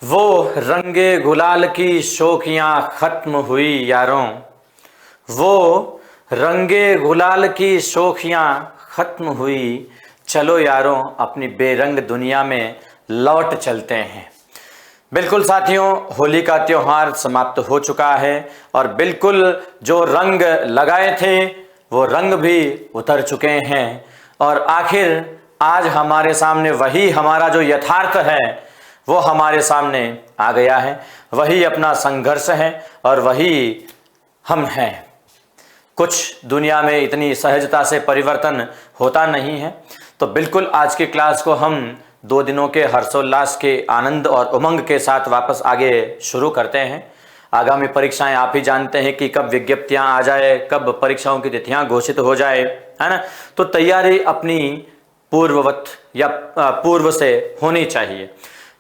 वो रंगे गुलाल की शोखियाँ खत्म हुई यारों, वो रंगे गुलाल की शोखियाँ खत्म हुई, चलो यारों अपनी बेरंग दुनिया में लौट चलते हैं। बिल्कुल साथियों, होली का त्योहार समाप्त हो चुका है और बिल्कुल जो रंग लगाए थे वो रंग भी उतर चुके हैं और आखिर आज हमारे सामने वही हमारा जो यथार्थ है वो हमारे सामने आ गया है। वही अपना संघर्ष है और वही हम हैं। कुछ दुनिया में इतनी सहजता से परिवर्तन होता नहीं है। तो बिल्कुल आज की क्लास को हम 2 दिनों के हर्षोल्लास के आनंद और उमंग के साथ वापस आगे शुरू करते हैं। आगामी परीक्षाएं आप ही जानते हैं कि कब विज्ञप्तियां आ जाए, कब परीक्षाओं की तिथियां घोषित हो जाए, है ना। तो तैयारी अपनी पूर्ववत या पूर्व से होनी चाहिए।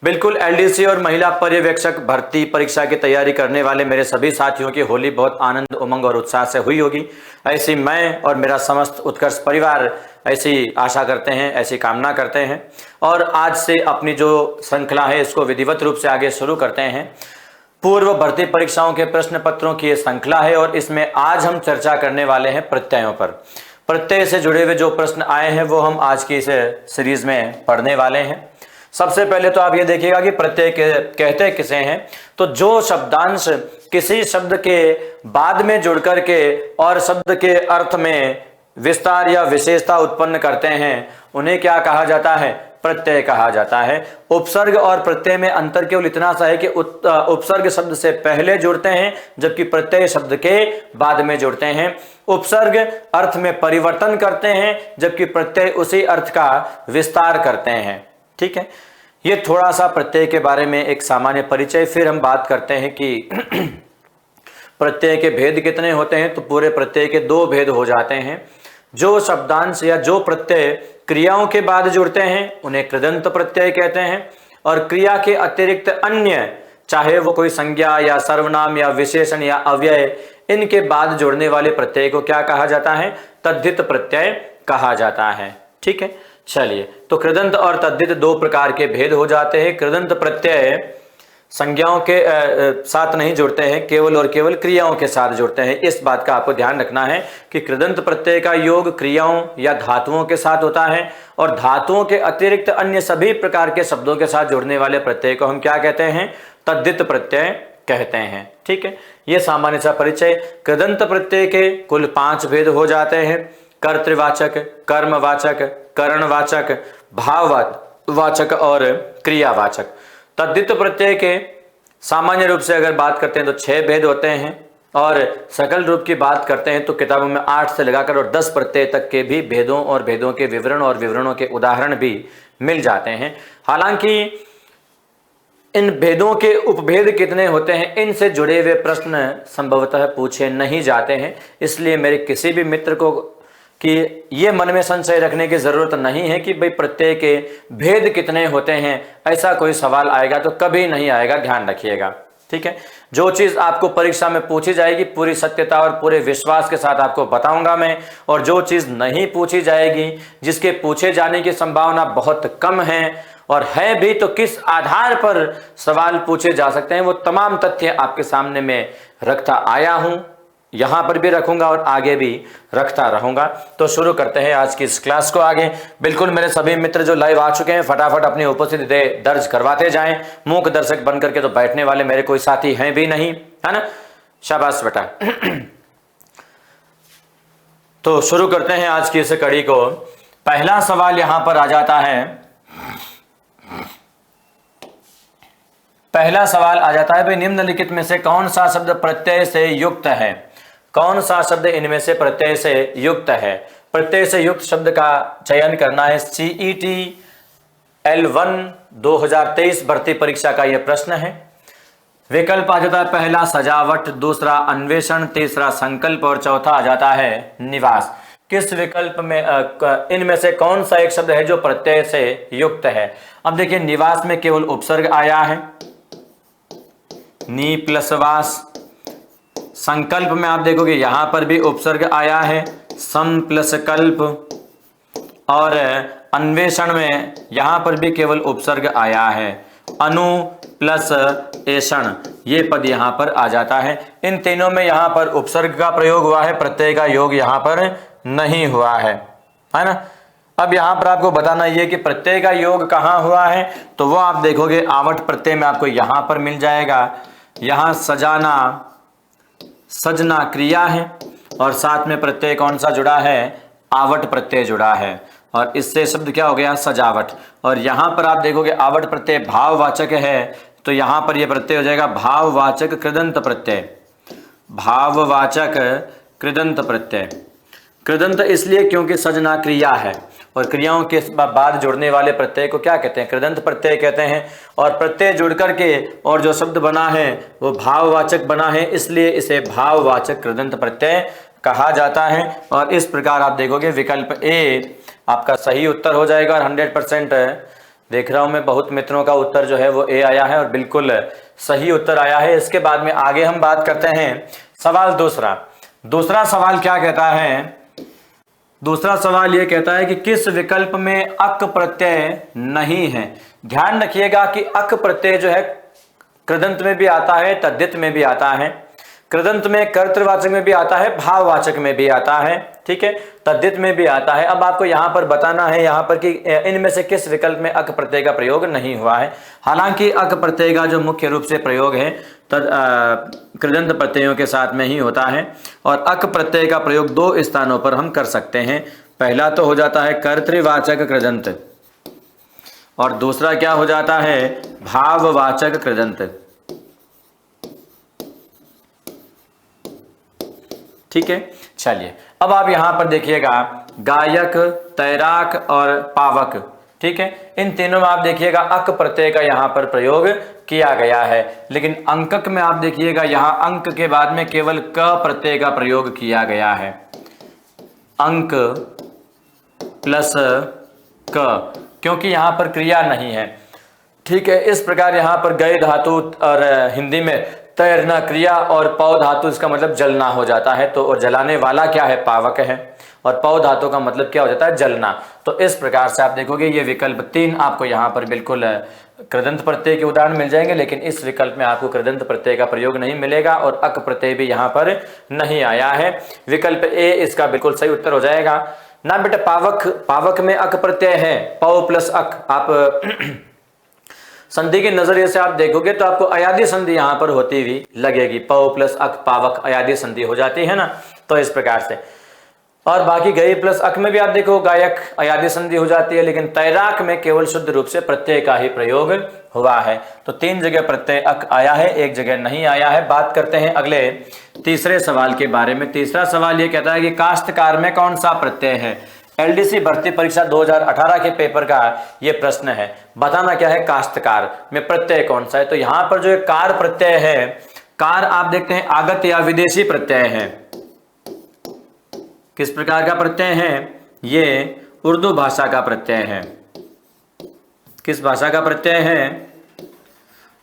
बिल्कुल एलडीसी और महिला पर्यवेक्षक भर्ती परीक्षा की तैयारी करने वाले मेरे सभी साथियों की होली बहुत आनंद, उमंग और उत्साह से हुई होगी। ऐसी मैं और मेरा समस्त उत्कर्ष परिवार ऐसी आशा करते हैं, ऐसी कामना करते हैं। और आज से अपनी जो श्रृंखला है इसको विधिवत रूप से आगे शुरू करते हैं। पूर्व भर्ती परीक्षाओं के प्रश्न पत्रों की ये श्रृंखला है और इसमें आज हम चर्चा करने वाले हैं प्रत्ययों पर। प्रत्यय से जुड़े हुए जो प्रश्न आए हैं वो हम आज की इस सीरीज में पढ़ने वाले हैं। सबसे पहले तो आप ये देखिएगा कि प्रत्यय कहते किसे हैं। तो जो शब्दांश किसी शब्द के बाद में जुड़ करके और शब्द के अर्थ में विस्तार या विशेषता उत्पन्न करते हैं उन्हें क्या कहा जाता है? प्रत्यय कहा जाता है। उपसर्ग और प्रत्यय में अंतर केवल इतना सा है कि उपसर्ग शब्द से पहले जुड़ते हैं जबकि प्रत्यय शब्द के बाद में जुड़ते हैं। उपसर्ग अर्थ में परिवर्तन करते हैं जबकि प्रत्यय उसी अर्थ का विस्तार करते हैं। ठीक है, ये थोड़ा सा प्रत्यय के बारे में एक सामान्य परिचय। फिर हम बात करते हैं कि प्रत्यय के भेद कितने होते हैं। तो पूरे प्रत्यय के 2 भेद हो जाते हैं। जो शब्दांश या जो प्रत्यय क्रियाओं के बाद जुड़ते हैं उन्हें कृदंत प्रत्यय कहते हैं और क्रिया के अतिरिक्त अन्य, चाहे वो कोई संज्ञा या सर्वनाम या विशेषण या अव्यय, इनके बाद जुड़ने वाले प्रत्यय को क्या कहा जाता है? तद्धित प्रत्यय कहा जाता है। ठीक है, चलिए, तो कृदंत और तद्धित 2 प्रकार के भेद हो जाते हैं। कृदंत प्रत्यय संज्ञाओं के साथ नहीं जुड़ते हैं, केवल और केवल क्रियाओं के साथ जुड़ते हैं। इस बात का आपको ध्यान रखना है कि कृदंत प्रत्यय का योग क्रियाओं या धातुओं के साथ होता है और धातुओं के अतिरिक्त अन्य सभी प्रकार के शब्दों के साथ जुड़ने वाले प्रत्यय को हम क्या कहते हैं? तद्धित प्रत्यय कहते हैं। ठीक है, यह सामान्य सा परिचय। कृदंत प्रत्यय के कुल 5 भेद हो जाते हैं। कर्तृवाचक, कर्मवाचक, करणवाचक, भाववाचक और क्रियावाचक। तद्धित प्रत्यय के सामान्य रूप से अगर बात करते हैं तो 6 भेद होते हैं और सकल रूप की बात करते हैं तो किताबों में 8 से लगाकर और 10 प्रत्यय तक के भी भेदों और भेदों के विवरण और विवरणों के उदाहरण भी मिल जाते हैं। हालांकि इन भेदों के उपभेद कितने होते हैं इनसे जुड़े हुए प्रश्न संभवतः पूछे नहीं जाते हैं। इसलिए मेरे किसी भी मित्र को कि ये मन में संशय रखने की जरूरत नहीं है कि भाई प्रत्यय के भेद कितने होते हैं, ऐसा कोई सवाल आएगा तो कभी नहीं आएगा, ध्यान रखिएगा। ठीक है, जो चीज आपको परीक्षा में पूछी जाएगी पूरी सत्यता और पूरे विश्वास के साथ आपको बताऊंगा मैं, और जो चीज नहीं पूछी जाएगी, जिसके पूछे जाने की संभावना बहुत कम है और है भी, तो किस आधार पर सवाल पूछे जा सकते हैं वो तमाम तथ्य आपके सामने में रखता आया हूं, यहां पर भी रखूंगा और आगे भी रखता रहूंगा। तो शुरू करते हैं आज की इस क्लास को आगे। बिल्कुल मेरे सभी मित्र जो लाइव आ चुके हैं फटाफट अपनी उपस्थिति दर्ज करवाते जाएं। मूक दर्शक बन करके तो बैठने वाले मेरे कोई साथी हैं भी नहीं, है ना। शाबाश बेटा। तो शुरू करते हैं आज की इस कड़ी को। पहला सवाल यहां पर आ जाता है। पहला सवाल आ जाता है भाई, निम्नलिखित में से कौन सा शब्द प्रत्यय से युक्त है? कौन सा शब्द इनमें से प्रत्यय से युक्त है? प्रत्यय से युक्त शब्द का चयन करना है। CET L1 2023 भर्ती परीक्षा का यह प्रश्न है। विकल्प आ जाता है पहला सजावट, दूसरा अन्वेषण, तीसरा संकल्प और चौथा आ जाता है निवास। किस विकल्प में इनमें से कौन सा एक शब्द है जो प्रत्यय से युक्त है? अब देखिए, निवास में केवल उपसर्ग आया है, नी प्लस वास। संकल्प में आप देखोगे यहां पर भी उपसर्ग आया है, सम प्लस कल्प। और अन्वेषण में यहां पर भी केवल उपसर्ग आया है। अनु प्लस ऐषण, ये पद यहाँ पर आ जाता है। इन तीनों में यहाँ पर उपसर्ग का प्रयोग हुआ है, प्रत्यय का योग यहाँ पर नहीं हुआ है ना। अब यहाँ पर आपको बताना ये कि प्रत्यय का योग कहाँ हुआ है, तो वो आप देखोगे आवट प्रत्यय में आपको यहाँ पर मिल जाएगा। यहाँ सजाना, सजना क्रिया है और साथ में प्रत्यय कौन सा जुड़ा है, आवट प्रत्यय जुड़ा है और इससे शब्द क्या हो गया, सजावट। और यहाँ पर आप देखोगे आवट प्रत्यय भाववाचक है, तो यहाँ पर यह प्रत्यय हो जाएगा भाववाचक कृदंत प्रत्यय, भाववाचक कृदंत प्रत्यय। कृदंत इसलिए क्योंकि सजना क्रिया है और क्रियाओं के बाद जुड़ने वाले प्रत्यय को क्या कहते हैं, कृदंत प्रत्यय कहते हैं। और प्रत्यय जुड़ करके और जो शब्द बना है वो भाववाचक बना है, इसलिए इसे भाववाचक कृदंत प्रत्यय कहा जाता है। और इस प्रकार आप देखोगे विकल्प ए आपका सही उत्तर हो जाएगा और 100% देख रहा हूं मैं बहुत मित्रों का उत्तर जो है वो ए आया है और बिल्कुल सही उत्तर आया है। इसके बाद में आगे हम बात करते हैं सवाल दूसरा। दूसरा सवाल क्या कहता है, दूसरा सवाल यह कहता है कि किस विकल्प में अक प्रत्यय नहीं है। ध्यान रखिएगा कि अक प्रत्यय जो है कृदंत में भी आता है, तद्धित में भी आता है, कृदंत में कर्तृवाचक में भी आता है, भाववाचक में भी आता है, ठीक है, तद्धित में भी आता है। अब आपको यहां पर बताना है यहां पर कि इनमें से किस विकल्प में अक प्रत्यय का प्रयोग नहीं हुआ है। हालांकि अक प्रत्यय का जो मुख्य रूप से प्रयोग है कृदंत प्रत्ययों के साथ में ही होता है और अक प्रत्यय का प्रयोग दो स्थानों पर हम कर सकते हैं। पहला तो हो जाता है कर्तृवाचक कृदंत और दूसरा क्या हो जाता है, भाववाचक कृदंत। ठीक है, चलिए अब आप यहां पर देखिएगा गायक, तैराक और पावक, ठीक है, इन तीनों में आप देखिएगा अक प्रत्यय का यहां पर प्रयोग किया गया है। लेकिन अंकक में आप देखिएगा यहां अंक के बाद में केवल क प्रत्यय का प्रयोग किया गया है, अंक प्लस क, क्योंकि यहां पर क्रिया नहीं है। ठीक है, इस प्रकार यहां पर गए धातु और हिंदी में तैरना क्रिया और पौ धातु इसका मतलब जलना हो जाता है, तो और जलाने वाला क्या है, पावक है और पौ धातु का मतलब क्या हो जाता है, जलना। तो इस प्रकार से आप देखोगे ये विकल्प 3 आपको यहाँ पर बिल्कुल कृदंत प्रत्यय के उदाहरण मिल जाएंगे, लेकिन इस विकल्प में आपको कृदंत प्रत्यय का प्रयोग नहीं मिलेगा और अक प्रत्यय भी यहाँ पर नहीं आया है। विकल्प ए इसका बिल्कुल सही उत्तर हो जाएगा ना बेटा। पावक, पावक में अक प्रत्यय है, पौ प्लस अक। आप संधि के नजरिए से आप देखोगे तो आपको अयादी संधि यहां पर होती हुई लगेगी, पौ प्लस अक पावक अयादी संधि हो जाती है ना, तो इस प्रकार से। और बाकी गई प्लस अक में भी आप देखो गायक अयादी संधि हो जाती है, लेकिन तैराक में केवल शुद्ध रूप से प्रत्यय का ही प्रयोग हुआ है। तो 3 जगह प्रत्यय अक आया है, 1 जगह नहीं आया है। बात करते हैं अगले तीसरे सवाल के बारे में। तीसरा सवाल ये कहता है कि काश्तकार में कौन सा प्रत्यय है। एलडीसी भर्ती परीक्षा 2018 के पेपर का ये प्रश्न है, बताना क्या है काश्तकार में प्रत्यय कौन सा है। तो यहां पर जो कार प्रत्यय है, कार आप देखते हैं आगत या विदेशी प्रत्यय है। किस प्रकार का प्रत्यय है, ये उर्दू भाषा का प्रत्यय है। किस भाषा का प्रत्यय है,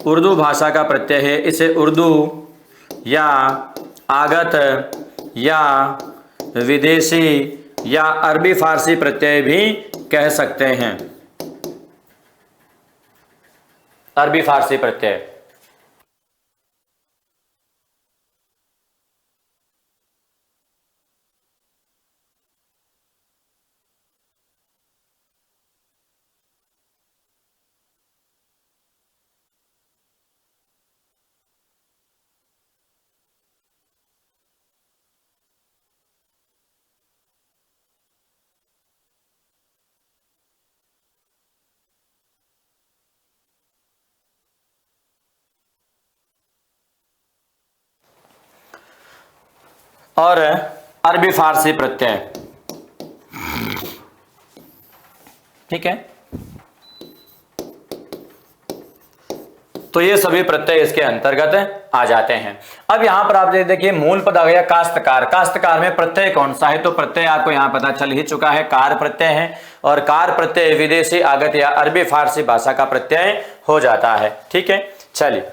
उर्दू भाषा का प्रत्यय है। इसे उर्दू या आगत या विदेशी या अरबी फारसी प्रत्यय भी कह सकते हैं, अरबी फारसी प्रत्यय। और अरबी फारसी प्रत्यय, ठीक है। तो ये सभी प्रत्यय इसके अंतर्गत आ जाते हैं। अब यहां पर आप देखिए मूल पद आ गया काश्तकार। काश्तकार में प्रत्यय कौन सा है, तो प्रत्यय आपको यहां पता चल ही चुका है, कार प्रत्यय है और कार प्रत्यय विदेशी आगत या अरबी फारसी भाषा का प्रत्यय हो जाता है, ठीक है। चलिए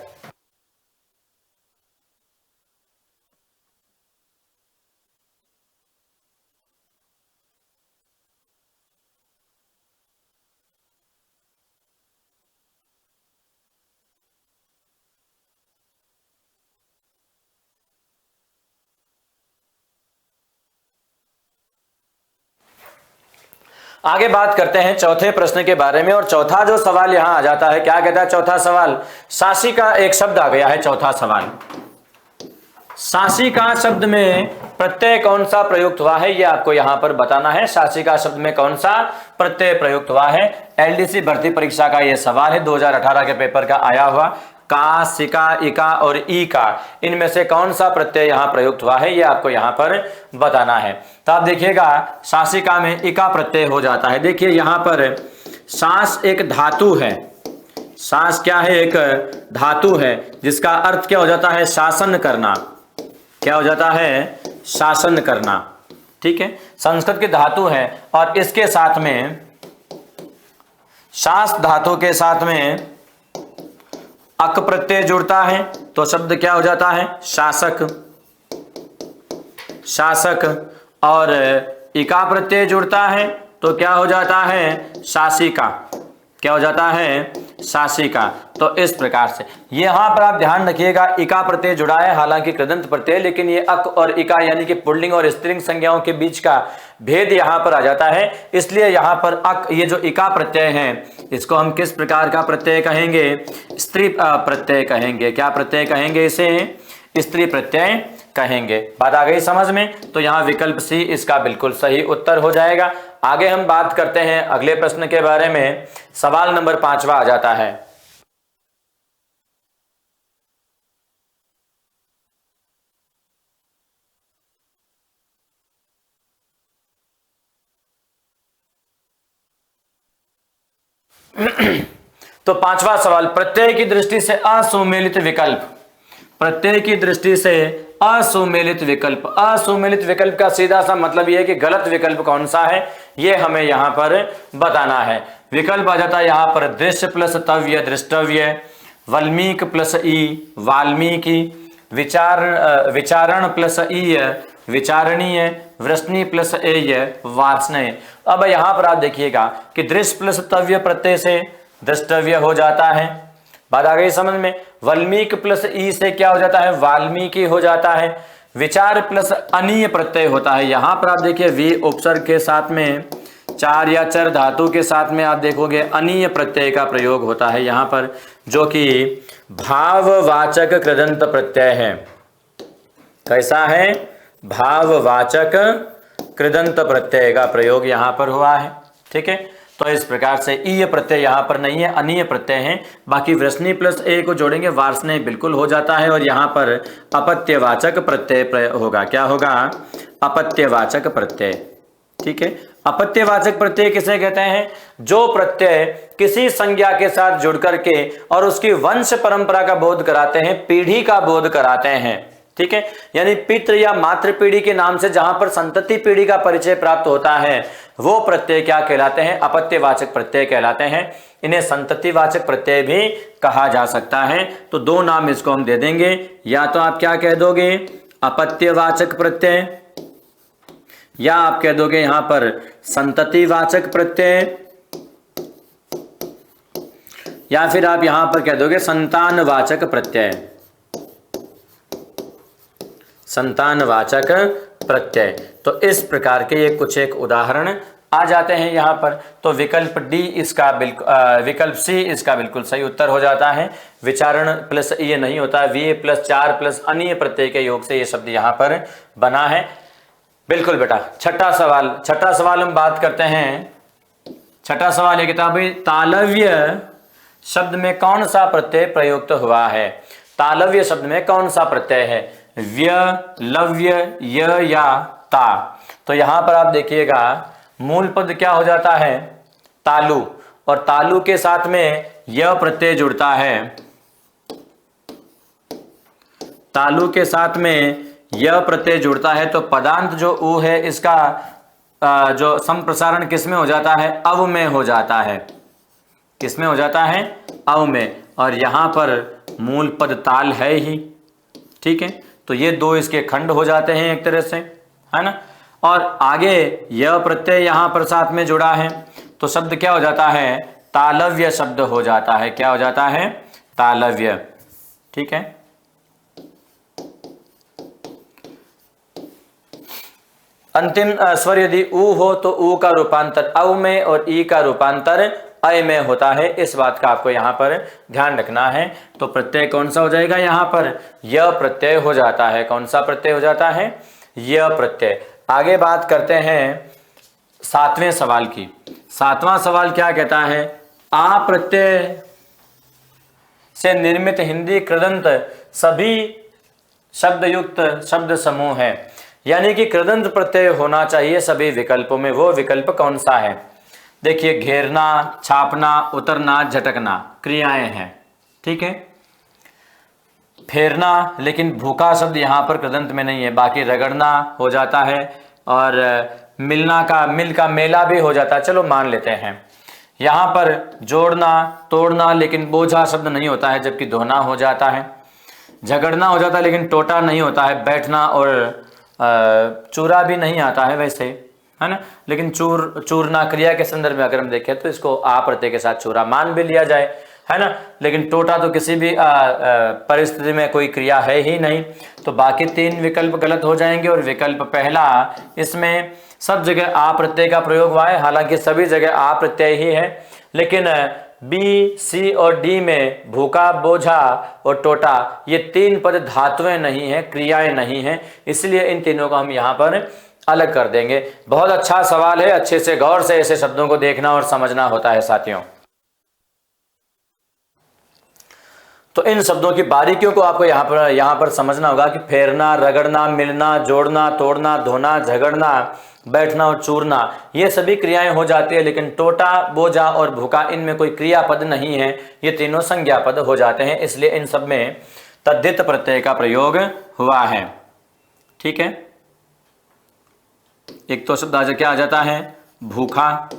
आगे बात करते हैं चौथे प्रश्न के बारे में। और चौथा जो सवाल यहां आ जाता है, क्या कहता है चौथा सवाल? शासिका एक शब्द आ गया है। चौथा सवाल, शासिका शब्द में प्रत्यय कौन सा प्रयुक्त हुआ है, यह आपको यहां पर बताना है। शासिका शब्द में कौन सा प्रत्यय प्रयुक्त हुआ है? एलडीसी भर्ती परीक्षा का यह सवाल है, 2018 के पेपर का आया हुआ। का, सिका, इका और ई का, इनमें से कौन सा प्रत्यय यहां प्रयुक्त हुआ है, यह आपको यहां पर बताना है। तो आप देखिएगा शासिका में इका प्रत्यय हो जाता है। देखिए यहां पर शास एक धातु है। शास क्या है? एक धातु है, जिसका अर्थ क्या हो जाता है? शासन करना। क्या हो जाता है? शासन करना। ठीक है, संस्कृत की धातु है और इसके साथ में शास धातु के साथ में अक प्रत्यय जुड़ता है तो शब्द क्या हो जाता है? शासक। शासक। और इका प्रत्यय जुड़ता है तो क्या हो जाता है? शासिका। क्या हो जाता है? शासिका। तो इस प्रकार से यहां पर आप ध्यान रखिएगा, इका प्रत्यय जुड़ा है, हालांकि कृदंत प्रत्यय, लेकिन ये अक और इका यानी कि पुल्लिंग और स्त्रीलिंग संज्ञाओं के बीच का भेद यहां पर आ जाता है। इसलिए यहां पर अक, ये जो इका प्रत्यय है, इसको हम किस प्रकार का प्रत्यय कहेंगे? स्त्री प्रत्यय कहेंगे। क्या प्रत्यय कहेंगे? इसे स्त्री प्रत्यय कहेंगे। बात आ गई समझ में? तो यहां विकल्प सी इसका बिल्कुल सही उत्तर हो जाएगा। आगे हम बात करते हैं अगले प्रश्न के बारे में। सवाल नंबर 5वां आ जाता है। तो 5वां सवाल, प्रत्यय की दृष्टि से असुमेलित विकल्प। प्रत्यय की दृष्टि से असुमेलित विकल्प। असुमेलित विकल्प का सीधा सा मतलब यह है कि गलत विकल्प कौन सा है, यह हमें यहां पर बताना है। विकल्प आ जाता है यहां पर दृश्य प्लस तव्य, दृष्टव्य, वल्मीक प्लस ई, वाल्मीकि, विचारण प्लस ई, विचारणीय, वृष्णि प्लस एय, वार्ष्णेय। अब यहां पर आप देखिएगा कि दृश्य प्लस तव्य प्रत्यय से दृष्टव्य हो जाता है। बात आ गई समझ में? वल्मीक प्लस ई से क्या हो जाता है? वाल्मीकि हो जाता है। विचार प्लस अनीय प्रत्यय होता है। यहां पर आप देखिए वी उपसर्ग के साथ में चार या चर धातु के साथ में आप देखोगे अनीय प्रत्यय का प्रयोग होता है यहां पर, जो कि भाववाचक कृदंत प्रत्यय है। कैसा है? भाववाचक कृदंत प्रत्यय का प्रयोग यहां पर हुआ है। ठीक है, तो इस प्रकार से ईय प्रत्यय यहां पर नहीं है, अनीय प्रत्यय है। बाकी वृष्णि प्लस ए को जोड़ेंगे, वार्ष्णेय बिल्कुल हो जाता है। और यहां पर अपत्यवाचक प्रत्यय होगा। क्या होगा? अपत्यवाचक प्रत्यय। ठीक है, अपत्यवाचक प्रत्यय किसे कहते हैं? जो प्रत्यय किसी संज्ञा के साथ जुड़ करके और उसकी वंश परंपरा का बोध कराते हैं, पीढ़ी का बोध कराते हैं। ठीक है, यानी पितृ या मातृ पीढ़ी के नाम से जहां पर संतति पीढ़ी का परिचय प्राप्त होता है, वो प्रत्यय क्या कहलाते हैं? अपत्यवाचक प्रत्यय कहलाते हैं। इन्हें संततिवाचक प्रत्यय भी कहा जा सकता है। तो दो नाम इसको हम दे देंगे, या तो आप क्या कह दोगे? अपत्यवाचक प्रत्यय, या आप कह दोगे यहां पर संततिवाचक प्रत्यय, या फिर आप यहां पर कह दोगे संतानवाचक प्रत्यय। संतानवाचक प्रत्यय। तो इस प्रकार के ये कुछ एक उदाहरण आ जाते हैं यहां पर। तो विकल्प डी इसका विकल्प सी इसका बिल्कुल सही उत्तर हो जाता है। विचारण प्लस ये नहीं होता, वी प्लस चार प्लस अनीय प्रत्यय के योग से ये शब्द यहां पर बना है। बिल्कुल बेटा। छठा सवाल हम बात करते हैं। छठा सवाल है किताब, तालव्य शब्द में कौन सा प्रत्यय प्रयुक्त हुआ है? तालव्य शब्द में कौन सा प्रत्यय है? व्य, लव्य, य या ता। तो यहां पर आप देखिएगा मूल पद क्या हो जाता है? तालु। और तालु के साथ में य प्रत्यय जुड़ता है। तालु के साथ में य प्रत्यय जुड़ता है तो पदांत जो उ है इसका जो संप्रसारण किसमें हो जाता है? अव में हो जाता है। किसमें हो जाता है? अव में। और यहां पर मूल पद ताल है ही। ठीक है, तो ये दो इसके खंड हो जाते हैं एक तरह से, है ना। और आगे यह प्रत्यय यहां पर साथ में जुड़ा है तो शब्द क्या हो जाता है? तालव्य शब्द हो जाता है। क्या हो जाता है? तालव्य। ठीक है, अंतिम स्वर यदि उ हो तो उ का रूपांतर औ में और ई का रूपांतर अय में होता है। इस बात का आपको यहाँ पर ध्यान रखना है। तो प्रत्यय कौन सा हो जाएगा, यहाँ पर य प्रत्यय हो जाता है। कौन सा प्रत्यय हो जाता है, य प्रत्यय। आगे बात करते हैं 7वें सवाल की। 7वां सवाल क्या कहता है, आ प्रत्यय से निर्मित हिंदी कृदंत सभी शब्द युक्त शब्द समूह है। यानी कि कृदंत प्रत्यय होना चाहिए सभी विकल्पों में। वो विकल्प कौन सा है, देखिए घेरना, छापना, उतरना, झटकना क्रियाएं हैं, ठीक है। फेरना, लेकिन भूखा शब्द यहाँ पर कृदंत में नहीं है, बाकी रगड़ना हो जाता है और मिलना का मिल का मेला भी हो जाता है, चलो मान लेते हैं। यहाँ पर जोड़ना, तोड़ना, लेकिन बोझा शब्द नहीं होता है, जबकि धोना हो जाता है। झगड़ना हो जाता है लेकिन टोटा नहीं होता है। बैठना और चूरा भी नहीं आता है वैसे, है ना, लेकिन चूरना क्रिया के संदर्भ में अगर हम देखें तो इसको आ प्रत्यय के साथ चूरा मान भी लिया जाए, है ना। लेकिन टोटा तो किसी भी परिस्थिति में कोई क्रिया है ही नहीं। तो बाकी 3 विकल्प गलत हो जाएंगे। और विकल्प पहला, इसमें सब जगह आ प्रत्यय का प्रयोग हुआ है, हालांकि सभी जगह आ प्रत्यय ही है, लेकिन बी, सी और डी में भूखा, बोझा और टोटा ये 3 पद धातुएं नहीं है, क्रियाएं नहीं है, इसलिए इन तीनों को हम यहाँ पर अलग कर देंगे। बहुत अच्छा सवाल है, अच्छे से गौर से ऐसे शब्दों को देखना और समझना होता है साथियों। तो इन शब्दों की बारीकियों को आपको यहाँ पर समझना होगा कि फेरना, रगड़ना, मिलना, जोड़ना, तोड़ना, धोना, झगड़ना, बैठना और चूरना ये सभी क्रियाएं हो जाती है, लेकिन टोटा, बोझा और भूखा इनमें कोई क्रियापद नहीं है, ये तीनों संज्ञा पद हो जाते हैं। इसलिए इन सब में तद्धित प्रत्यय का प्रयोग हुआ है, ठीक है। एक तो शब्द क्या आ जाता है, भूखा,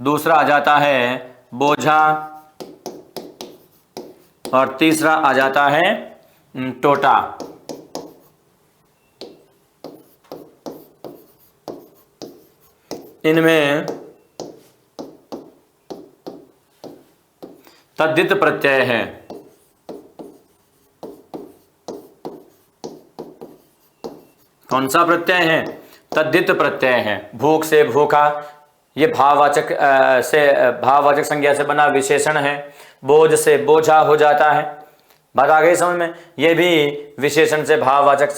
दूसरा आ जाता है बोझा और तीसरा आ जाता है टोटा। इनमें तद्धित प्रत्यय है। कौन सा प्रत्यय है, तद्धित प्रत्यय है। भूख से भूखा ये भाववाचक संज्ञा से बना विशेषण है। बोझ से बोझा हो जाता है, बात आ गई समझ में। ये भी विशेषण से भाववाचक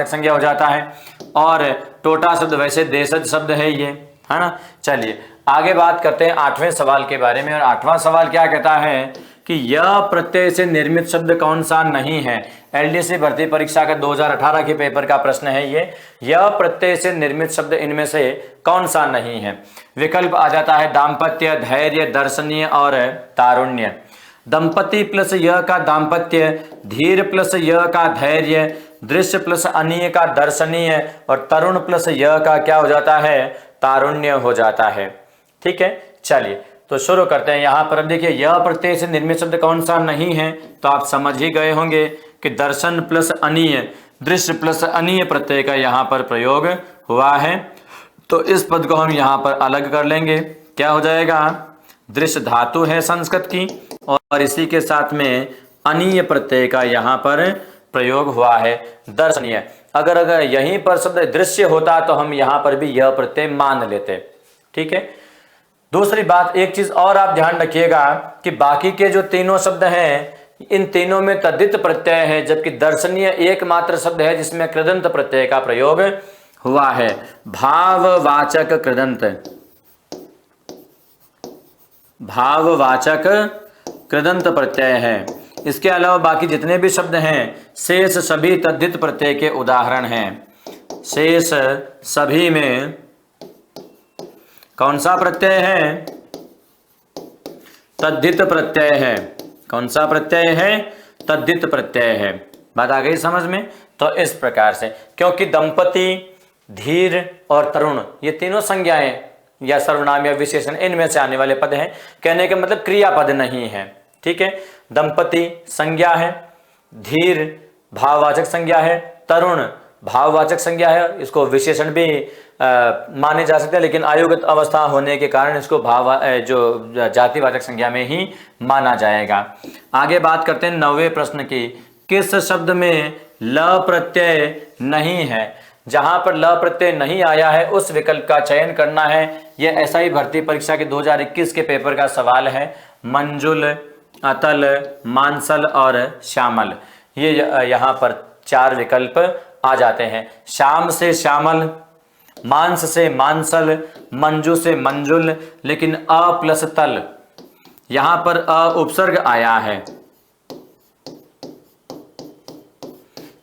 संज्ञा हो जाता है। और टोटा शब्द वैसे देशज शब्द है ये, है ना। चलिए आगे बात करते हैं 8वें सवाल के बारे में। और 8वां सवाल क्या कहता है कि यह प्रत्यय से निर्मित शब्द कौन सा नहीं है। एलडीसी भर्ती परीक्षा का 2018 के पेपर का प्रश्न है ये। यह प्रत्यय से निर्मित शब्द इनमें से कौन सा नहीं है। विकल्प आ जाता है दाम्पत्य, धैर्य, दर्शनीय और तारुण्य। दंपति प्लस य का दाम्पत्य, धीर प्लस य का धैर्य, दृश्य प्लस अनीय का दर्शनीय और तरुण प्लस य का क्या हो जाता है, तारुण्य हो जाता है, ठीक है। चलिए तो शुरू करते हैं। यहाँ पर अब देखिए यह प्रत्यय से निर्मित शब्द कौन सा नहीं है, तो आप समझ ही गए होंगे कि दर्शन प्लस अनीय, दृश्य प्लस अनीय प्रत्यय का यहाँ पर प्रयोग हुआ है। तो इस पद को हम यहाँ पर अलग कर लेंगे। क्या हो जाएगा, दृश्य धातु है संस्कृत की और इसी के साथ में अनीय प्रत्यय का यहाँ पर प्रयोग हुआ है, दर्शनीय। अगर यहीं पर शब्द दृश्य होता तो हम यहाँ पर भी यह प्रत्यय मान लेते, ठीक है। दूसरी बात, एक चीज और आप ध्यान रखिएगा कि बाकी के जो तीनों शब्द हैं इन तीनों में तद्धित प्रत्यय है, जबकि दर्शनीय एकमात्र शब्द है जिसमें कृदंत प्रत्यय का प्रयोग हुआ है। भाववाचक कृदंत, भाववाचक कृदंत प्रत्यय है। इसके अलावा बाकी जितने भी शब्द हैं शेष सभी तद्धित प्रत्यय के उदाहरण हैं। शेष सभी में कौन सा प्रत्यय है, तद्धित प्रत्यय है। कौन सा प्रत्यय है, तद्धित प्रत्यय है। बात आ गई समझ में। तो इस प्रकार से, क्योंकि दंपति, धीर और तरुण ये तीनों संज्ञाएं या सर्वनाम या विशेषण इनमें से आने वाले पद हैं। कहने का मतलब क्रियापद नहीं है, ठीक है। दंपति संज्ञा है, धीर भाववाचक संज्ञा है, तरुण भाववाचक संज्ञा है, इसको विशेषण भी माने जा सकते हैं, लेकिन आयुगत अवस्था होने के कारण इसको जो जातिवाचक संज्ञा में ही माना जाएगा। आगे बात करते हैं 9वें प्रश्न की। किस शब्द में ल प्रत्यय नहीं है। जहां पर ल प्रत्यय नहीं आया है उस विकल्प का चयन करना है। यह SI भर्ती परीक्षा के 2021 के पेपर का सवाल है। मंजुल, अतल, मानसल और श्यामल, ये यहाँ पर 4 विकल्प आ जाते हैं। श्याम से श्यामल, मांस से मानसल, मंजू से मंजुल, लेकिन अ प्लस तल, यहां पर अ उपसर्ग आया है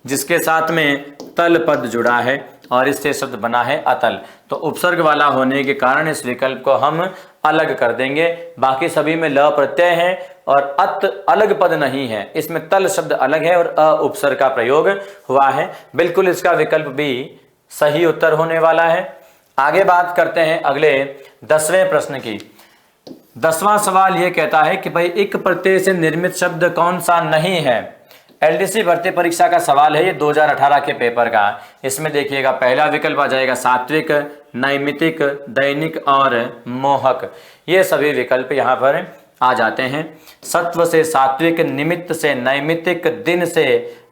जिसके साथ में तल पद जुड़ा है और इससे शब्द बना है अतल। तो उपसर्ग वाला होने के कारण इस विकल्प को हम अलग कर देंगे। बाकी सभी में ल प्रत्यय है और अत अलग पद नहीं है, इसमें तल शब्द अलग है और अ उपसर्ग का प्रयोग हुआ है। बिल्कुल इसका विकल्प भी सही उत्तर होने वाला है। आगे बात करते हैं अगले 10वें प्रश्न की। 10वां सवाल यह कहता है कि भाई इक प्रत्यय से निर्मित शब्द कौन सा नहीं है। LDC भर्ती परीक्षा का सवाल है ये 2018 के पेपर का। इसमें देखिएगा पहला विकल्प आ जाएगा सात्विक, नैमितिक, दैनिक और मोहक। ये सभी विकल्प यहाँ पर आ जाते हैं। सत्व से सात्विक, निमित्त से नैमितिक, दिन से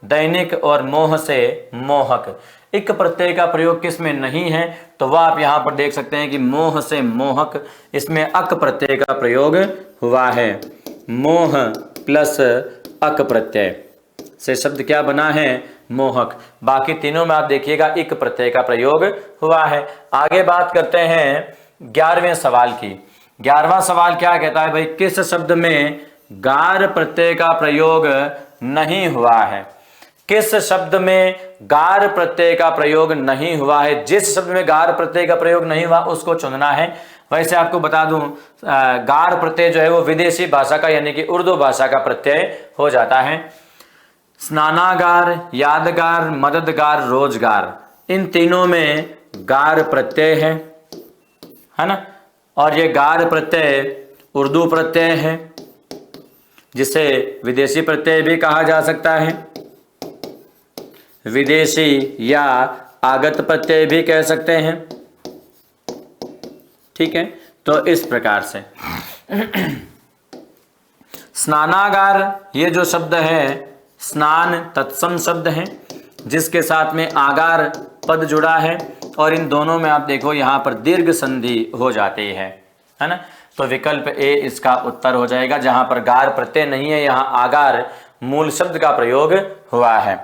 दैनिक और मोह से मोहक। इक प्रत्यय का प्रयोग किस में नहीं है तो वह आप यहाँ पर देख सकते हैं कि मोह से मोहक, इसमें अक प्रत्यय का प्रयोग हुआ है। मोह प्लस अक प्रत्यय से शब्द क्या बना है, मोहक। बाकी तीनों में आप देखिएगा इक प्रत्यय का प्रयोग हुआ है। आगे बात करते हैं 11वें सवाल की। 11वां सवाल क्या कहता है भाई, किस शब्द में गार प्रत्यय का प्रयोग नहीं हुआ है। किस शब्द में गार प्रत्यय का प्रयोग नहीं हुआ है। जिस शब्द में गार प्रत्यय का प्रयोग नहीं हुआ उसको चुनना है। वैसे आपको बता दूं गार प्रत्यय जो है वो विदेशी भाषा का यानी कि उर्दू भाषा का प्रत्यय हो जाता है। स्नानागार, यादगार, मददगार, रोजगार, इन तीनों में गार प्रत्यय है ना। और ये गार प्रत्यय उर्दू प्रत्यय है जिसे विदेशी प्रत्यय भी कहा जा सकता है, विदेशी या आगत प्रत्यय भी कह सकते हैं। ठीक है, तो इस प्रकार से स्नानागार ये जो शब्द है स्नान तत्सम शब्द है जिसके साथ में आगार पद जुड़ा है और इन दोनों में आप देखो यहाँ पर दीर्घ संधि हो जाती है ना। तो विकल्प ए इसका उत्तर हो जाएगा। जहां पर गार प्रत्यय नहीं है यहाँ आगार मूल शब्द का प्रयोग हुआ है।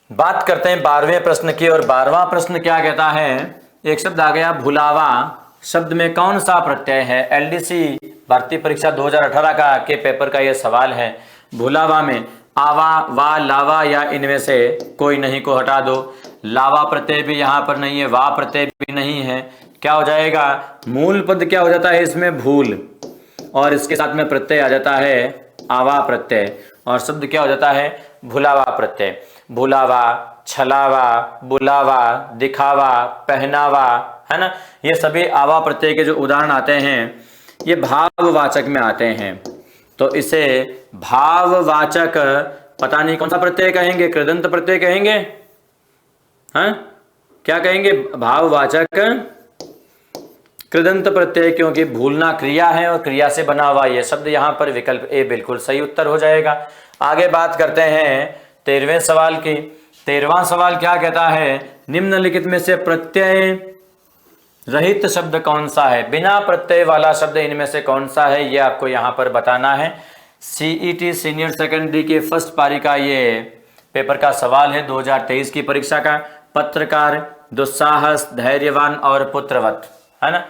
बात करते हैं 12वें प्रश्न की और 12वां प्रश्न क्या कहता है। एक शब्द आ गया भुलावा, शब्द में कौन सा प्रत्यय है। LDC भर्ती परीक्षा 2018 का के पेपर का यह सवाल है। भुलावा में आवा, वा, लावा या इनमें से कोई नहीं को हटा दो। लावा प्रत्यय भी यहाँ पर नहीं है, वा प्रत्यय भी नहीं है। क्या हो जाएगा, मूल पद क्या हो जाता है इसमें भूल और इसके साथ में प्रत्यय आ जाता है आवा प्रत्यय और शब्द क्या हो जाता है भुलावा प्रत्यय। भुलावा, छलावा, बुलावा, दिखावा, पहनावा, है ना। ये सभी आवा प्रत्यय के जो उदाहरण आते हैं ये भाववाचक में आते हैं। तो इसे भाववाचक पता नहीं कौन सा प्रत्यय कहेंगे, कृदंत प्रत्यय कहेंगे, हैं क्या कहेंगे, भाववाचक कृदंत प्रत्यय, क्योंकि भूलना क्रिया है और क्रिया से बना हुआ ये शब्द यहाँ पर विकल्प ए बिल्कुल सही उत्तर हो जाएगा। आगे बात करते हैं 13वें सवाल की। 13वां सवाल क्या कहता है, निम्नलिखित में से प्रत्यय रहित शब्द कौन सा है। बिना प्रत्यय वाला शब्द इनमें से कौन सा है ये आपको यहाँ पर बताना है। CET सीनियर सेकेंडरी के फर्स्ट पारी का ये पेपर का सवाल है 2023 की परीक्षा का। पत्रकार, दुस्साहस, धैर्यवान और पुत्रवत, है ना।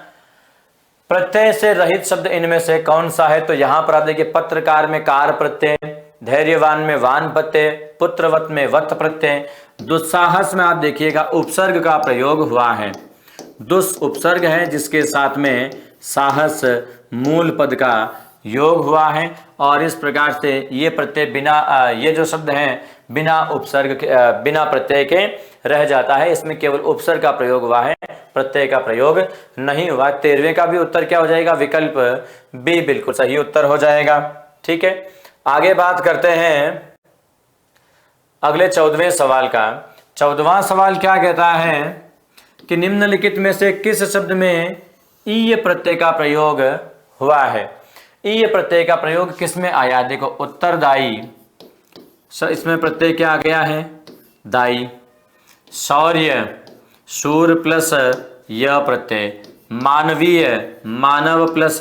प्रत्यय से रहित शब्द इनमें से कौन सा है तो यहाँ पर आप देखिए पत्रकार में कार प्रत्यय, धैर्यवान में वान प्रत्यय, पुत्रवत में वत प्रत्यय, दुस्साहस में आप देखिएगा उपसर्ग का प्रयोग हुआ है। दुस उपसर्ग है जिसके साथ में साहस मूल पद का योग हुआ है और इस प्रकार से ये प्रत्यय बिना ये जो शब्द हैं बिना उपसर्ग बिना प्रत्यय के रह जाता है। इसमें केवल उपसर्ग का प्रयोग हुआ है, प्रत्यय का प्रयोग नहीं हुआ। 13वें का भी उत्तर क्या हो जाएगा, विकल्प बी बिल्कुल सही उत्तर हो जाएगा। ठीक है, आगे बात करते हैं अगले 14वें सवाल का। 14वां सवाल क्या कहता है कि निम्नलिखित में से किस शब्द में ईय प्रत्यय का प्रयोग हुआ है। ईय प्रत्यय का प्रयोग किस में आया, देखो उत्तरदायी, इसमें प्रत्यय क्या आ गया है दाई। शौर्य शूर प्लस य प्रत्यय, मानवीय मानव प्लस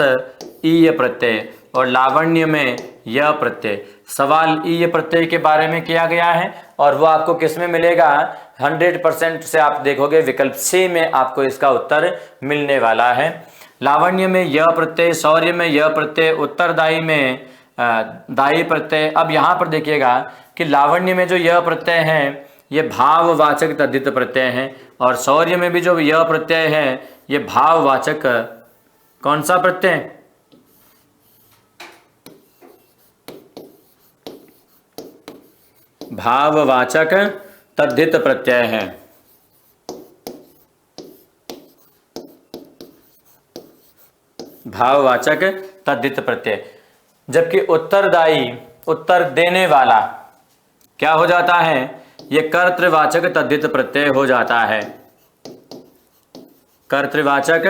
ईय प्रत्यय और लावण्य में यह प्रत्यय। सवाल ईय प्रत्यय के बारे में किया गया है और वो आपको किस में मिलेगा? 100% से आप देखोगे विकल्प सी में आपको इसका उत्तर मिलने वाला है। लावण्य में यह प्रत्यय, शौर्य में यह प्रत्यय, उत्तरदायी में दायी प्रत्यय। अब यहाँ पर देखिएगा कि लावण्य में जो यह प्रत्यय है ये भाववाचक तद्धित प्रत्यय है और शौर्य में भी जो यह प्रत्यय है ये भाववाचक कौन सा प्रत्यय? भाववाचक तद्धित प्रत्यय है। भाववाचक तद्धित प्रत्यय। जबकि उत्तरदायी उत्तर देने वाला क्या हो जाता है? ये कर्तृवाचक तद्धित प्रत्यय हो जाता है। कर्तृवाचक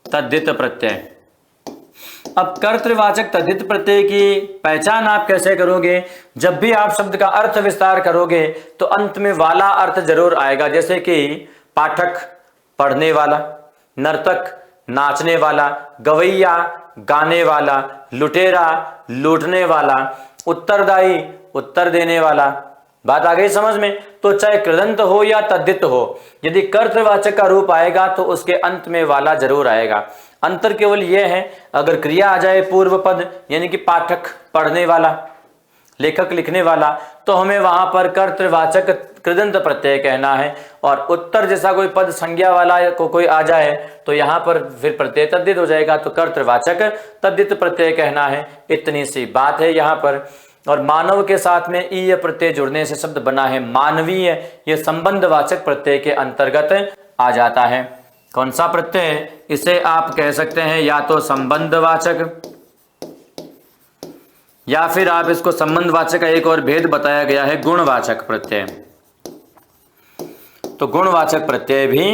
तद्धित प्रत्यय। अब कर्तृवाचक तद्धित प्रत्यय की पहचान आप कैसे करोगे? जब भी आप शब्द का अर्थ विस्तार करोगे तो अंत में वाला अर्थ जरूर आएगा। जैसे कि पाठक पढ़ने वाला, नर्तक नाचने वाला, गवैया गाने वाला, लुटेरा लूटने वाला, उत्तरदायी उत्तर देने वाला। बात आ गई समझ में? तो चाहे कृदंत हो या तद्धित हो, यदि कर्तृवाचक का रूप आएगा तो उसके अंत में वाला जरूर आएगा। अंतर केवल यह है, अगर क्रिया आ जाए पूर्व पद यानी कि पाठक पढ़ने वाला, लेखक लिखने वाला, तो हमें वहां पर कर्तृवाचक कृदंत प्रत्यय कहना है। और उत्तर जैसा कोई पद संज्ञा वाला को कोई आ जाए तो यहां पर फिर प्रत्यय तद्धित हो जाएगा, तो कर्तृवाचक तद्धित प्रत्यय कहना है। इतनी सी बात है यहाँ पर। और मानव के साथ में ईय प्रत्यय जुड़ने से शब्द बना है मानवीय। यह संबंधवाचक प्रत्यय के अंतर्गत आ जाता है। कौन सा प्रत्यय? इसे आप कह सकते हैं या तो संबंधवाचक या फिर आप इसको संबंधवाचक का एक और भेद बताया गया है गुणवाचक प्रत्यय। तो गुणवाचक प्रत्यय भी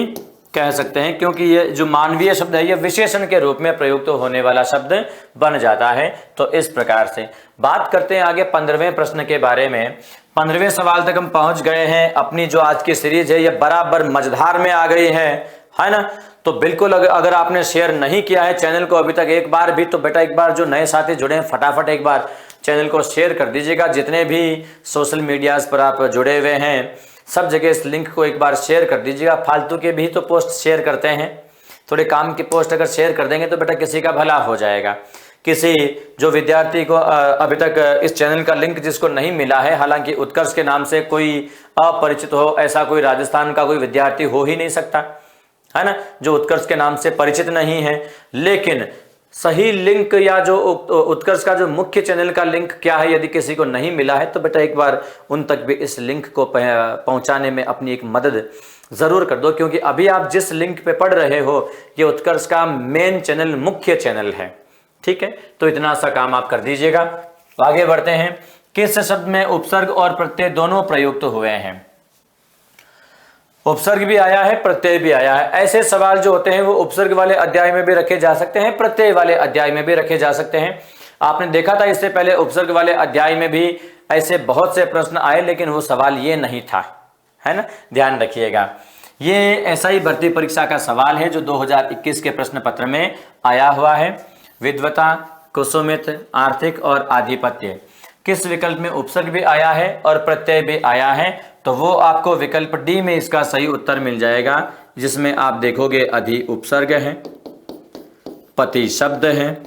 कह सकते हैं क्योंकि ये जो मानवीय शब्द है ये विशेषण के रूप में प्रयुक्त होने वाला शब्द बन जाता है। तो इस प्रकार से बात करते हैं आगे 15वें प्रश्न के बारे में। 15वें सवाल तक हम पहुंच गए हैं। अपनी जो आज की सीरीज है ये बराबर मझधार में आ गई है ना? तो बिल्कुल अगर आपने शेयर नहीं किया है चैनल को अभी तक एक बार भी, तो बेटा एक बार जो नए साथी जुड़े हैं फटाफट एक बार चैनल को शेयर कर दीजिएगा। जितने भी सोशल मीडियाज पर आप जुड़े हुए हैं सब जगह इस लिंक को एक बार शेयर कर दीजिएगा। फालतू के भी तो पोस्ट शेयर करते हैं, थोड़े काम की पोस्ट अगर शेयर कर देंगे तो बेटा किसी का भला हो जाएगा। किसी जो विद्यार्थी को अभी तक इस चैनल का लिंक जिसको नहीं मिला है, हालांकि उत्कर्ष के नाम से कोई अपरिचित हो, ऐसा कोई राजस्थान का कोई विद्यार्थी हो ही नहीं सकता है ना, जो उत्कर्ष के नाम से परिचित नहीं है। लेकिन सही लिंक या जो उत्कर्ष का जो मुख्य चैनल का लिंक क्या है यदि किसी को नहीं मिला है तो बेटा एक बार उन तक भी इस लिंक को पहुंचाने में अपनी एक मदद जरूर कर दो, क्योंकि अभी आप जिस लिंक पे पढ़ रहे हो ये उत्कर्ष का मेन चैनल, मुख्य चैनल है। ठीक है, तो इतना सा काम आप कर दीजिएगा। आगे बढ़ते हैं। किस शब्द में उपसर्ग और प्रत्यय दोनों प्रयुक्त हुए हैं? उपसर्ग भी आया है, प्रत्यय भी आया है। ऐसे सवाल जो होते हैं वो उपसर्ग वाले अध्याय में भी रखे जा सकते हैं, प्रत्यय वाले अध्याय में भी रखे जा सकते हैं। आपने देखा था इससे पहले उपसर्ग वाले अध्याय में भी ऐसे बहुत से प्रश्न आए, लेकिन वो सवाल ये नहीं था, है ना, ध्यान रखिएगा। ये एसआई भर्ती परीक्षा का सवाल है जो 2021 के प्रश्न पत्र में आया हुआ है। विद्वता, कुसुमित, आर्थिक और आधिपत्य, किस विकल्प में उपसर्ग भी आया है और प्रत्यय भी आया है? तो वो आपको विकल्प डी में इसका सही उत्तर मिल जाएगा, जिसमें आप देखोगे अधि उपसर्ग है, पति शब्द है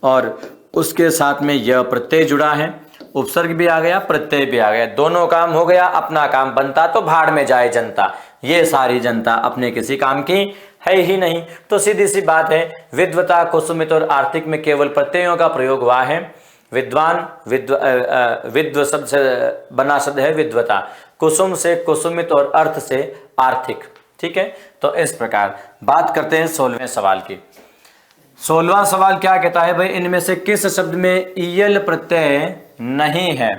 और उसके साथ में यह प्रत्यय जुड़ा है। उपसर्ग भी आ गया, प्रत्यय भी आ गया, दोनों काम हो गया। अपना काम बनता तो भाड़ में जाए जनता। ये सारी जनता अपने किसी काम की है ही नहीं। तो सीधी सी बात है, विद्वता, कुसुमित और आर्थिक में केवल प्रत्ययों का प्रयोग हुआ है। विद्वान विद्व शब्द से बना शब्द है विद्वता, कुसुम से कुसुमित और अर्थ से आर्थिक। ठीक है, तो इस प्रकार बात करते हैं 16वें सवाल की। 16वां सवाल क्या कहता है भाई? इनमें से किस शब्द में ईयल प्रत्यय नहीं है?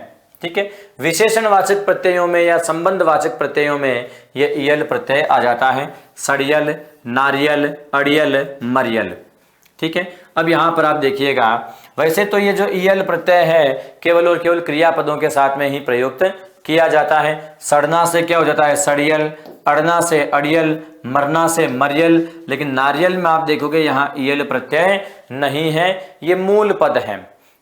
ठीक है, विशेषणवाचक प्रत्ययों में या संबंधवाचक प्रत्ययों में यह ईयल प्रत्यय आ जाता है। सड़ियल, नारियल, अड़ियल, मरियल। ठीक है, अब यहां पर आप देखिएगा, वैसे तो ये जो ईयल प्रत्यय है केवल और केवल क्रियापदों के साथ में ही प्रयुक्त किया जाता है। सड़ना से क्या हो जाता है? सड़ियल। अड़ना से अड़ियल। मरना से मरियल। लेकिन नारियल में आप देखोगे यहाँ ईयल प्रत्यय नहीं है, ये मूल पद है।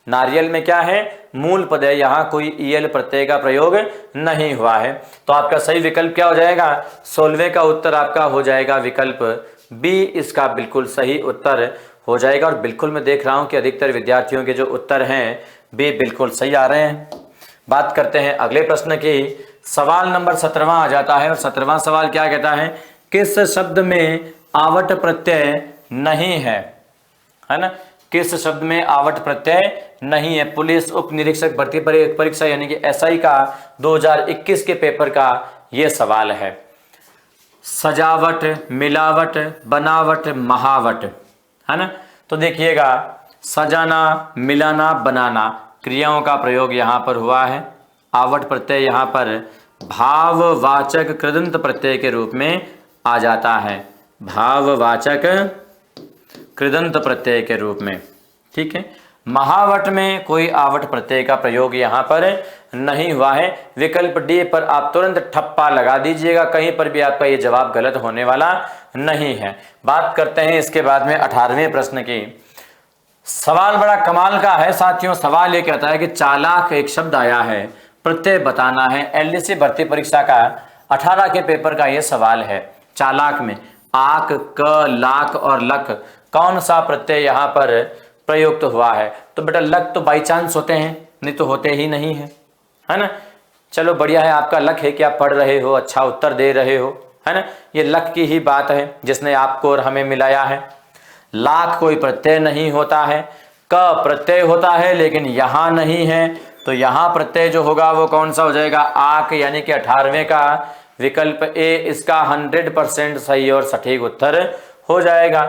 नारियल में क्या है? मूल पद है, यहाँ कोई ईयल प्रत्यय का प्रयोग नहीं हुआ है। तो आपका सही विकल्प क्या हो जाएगा? 16वें का उत्तर आपका हो जाएगा विकल्प बी, इसका बिल्कुल सही उत्तर हो जाएगा। और बिल्कुल मैं देख रहा हूं कि अधिकतर विद्यार्थियों के जो उत्तर हैं बी बिल्कुल सही आ रहे हैं। बात करते हैं अगले प्रश्न की। सवाल नंबर 17वां आ जाता है और 17वां सवाल क्या कहता है? किस शब्द में आवट प्रत्यय नहीं है ना? किस शब्द में आवट प्रत्यय नहीं है? पुलिस उप निरीक्षक भर्ती परीक्षा यानी कि एसआई का 2021 के पेपर का यह सवाल है। सजावट, मिलावट, बनावट, महावट, है ना? तो देखिएगा, सजाना, मिलाना, बनाना क्रियाओं का प्रयोग यहां पर हुआ है। आवट प्रत्यय यहां पर भाववाचक कृदंत प्रत्यय के रूप में आ जाता है। भाववाचक कृदंत प्रत्यय के रूप में, ठीक है। महावट में कोई आवट प्रत्यय का प्रयोग यहां पर नहीं हुआ है। विकल्प डी पर आप तुरंत ठप्पा लगा दीजिएगा, कहीं पर भी आपका ये जवाब गलत होने वाला नहीं है। बात करते हैं इसके बाद में 18वें प्रश्न की। सवाल बड़ा कमाल का है साथियों। सवाल ये कहता है कि चालाक एक शब्द आया है, प्रत्यय बताना है। एलडीसी भर्ती परीक्षा का 18 के पेपर का ये सवाल है। चालाक में आक, क, लाक और लक कौन सा प्रत्यय यहाँ पर प्रयुक्त हुआ है? तो बेटा लक तो बाई चांस होते हैं, नहीं तो होते ही नहीं है ना? चलो बढ़िया है, आपका लक है कि आप पढ़ रहे हो, अच्छा उत्तर दे रहे हो, है ना? ये लक की ही बात है जिसने आपको और हमें मिलाया है। लाख कोई प्रत्यय नहीं होता है। क प्रत्यय होता है लेकिन यहां नहीं है, तो यहां प्रत्यय जो होगा वो कौन सा हो जाएगा? आक, यानी कि 18वें का विकल्प ए इसका 100% सही और सटीक उत्तर हो जाएगा।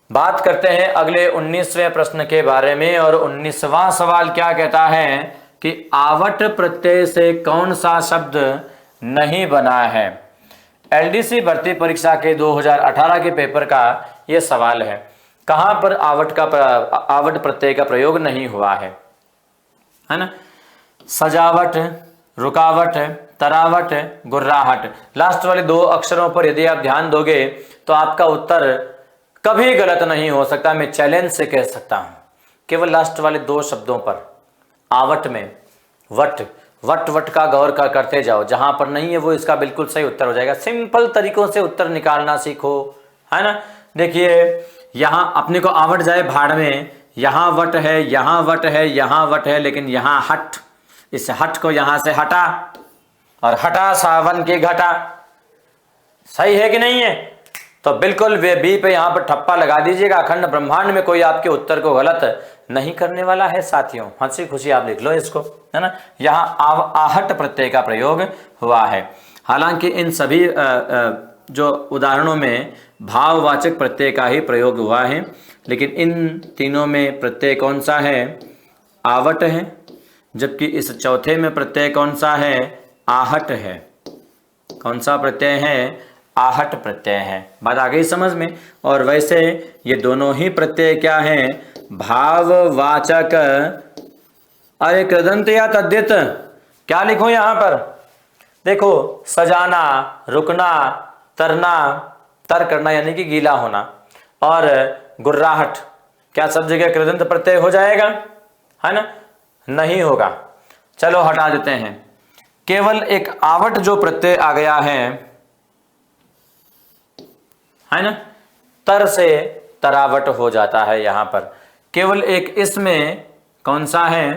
बात करते हैं अगले 19वें प्रश्न के बारे में और 19वां सवाल क्या कहता है कि आवट प्रत्यय से कौन सा शब्द नहीं बना है? एलडीसी भर्ती परीक्षा के 2018 के पेपर का यह सवाल है। कहां पर आवट प्रत्यय का प्रयोग नहीं हुआ है ना? सजावट, रुकावट, तरावट, गुर्राहट। लास्ट वाले दो अक्षरों पर यदि आप ध्यान दोगे तो आपका उत्तर कभी गलत नहीं हो सकता। मैं चैलेंज से कह सकता हूं, केवल लास्ट वाले दो शब्दों पर। आवट में वट, वट वट का गौर का करते जाओ, जहां पर नहीं है वो इसका बिल्कुल सही उत्तर हो जाएगा। सिंपल तरीकों से उत्तर निकालना सीखो, है ना? देखिए यहां अपने को आवट जाए भाड़ में, यहां वट है, यहां वट है, यहां वट है, लेकिन यहां हट, इस हट को यहां से हटा और हटा सावन की घटा। सही है कि नहीं है? तो बिल्कुल वे बी पे यहां पर ठप्पा लगा दीजिएगा। अखंड ब्रह्मांड में कोई आपके उत्तर को गलत नहीं करने वाला है साथियों। हंसी खुशी आप लिख लो इसको, है ना? यहाँ आहट प्रत्यय का प्रयोग हुआ है। हालांकि इन सभी जो उदाहरणों में भाववाचक प्रत्यय का ही प्रयोग हुआ है, लेकिन इन तीनों में प्रत्यय कौन सा है? आवट है। जबकि इस चौथे में प्रत्यय कौन सा है? आहट है। कौन सा प्रत्यय है? आहट प्रत्यय है। बात आ गई समझ में? और वैसे ये दोनों ही प्रत्यय क्या हैं? भाववाचक। अरे कृदंत या तद्धित, क्या लिखूं यहां पर? देखो, सजाना, रुकना, तरना, तर करना यानी कि गीला होना, और गुर्राहट, क्या सब जगह कृदंत प्रत्यय हो जाएगा? है ना? नहीं होगा। चलो हटा देते हैं। केवल एक आवट जो प्रत्यय आ गया है ना? तर से तरावट हो जाता है यहां पर। केवल एक इसमें कौन सा है?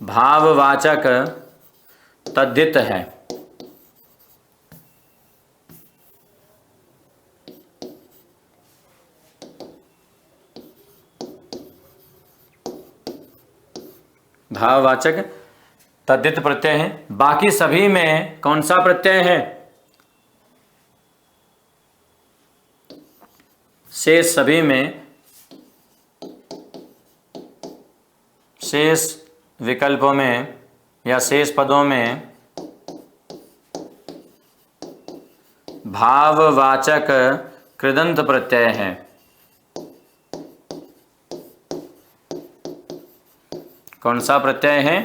भाववाचक तद्धित है। भाववाचक तद्धित प्रत्यय है। बाकी सभी में कौन सा प्रत्यय है? शेष सभी में, शेष विकल्पों में या शेष पदों में भाववाचक कृदंत प्रत्यय है। कौन सा प्रत्यय है?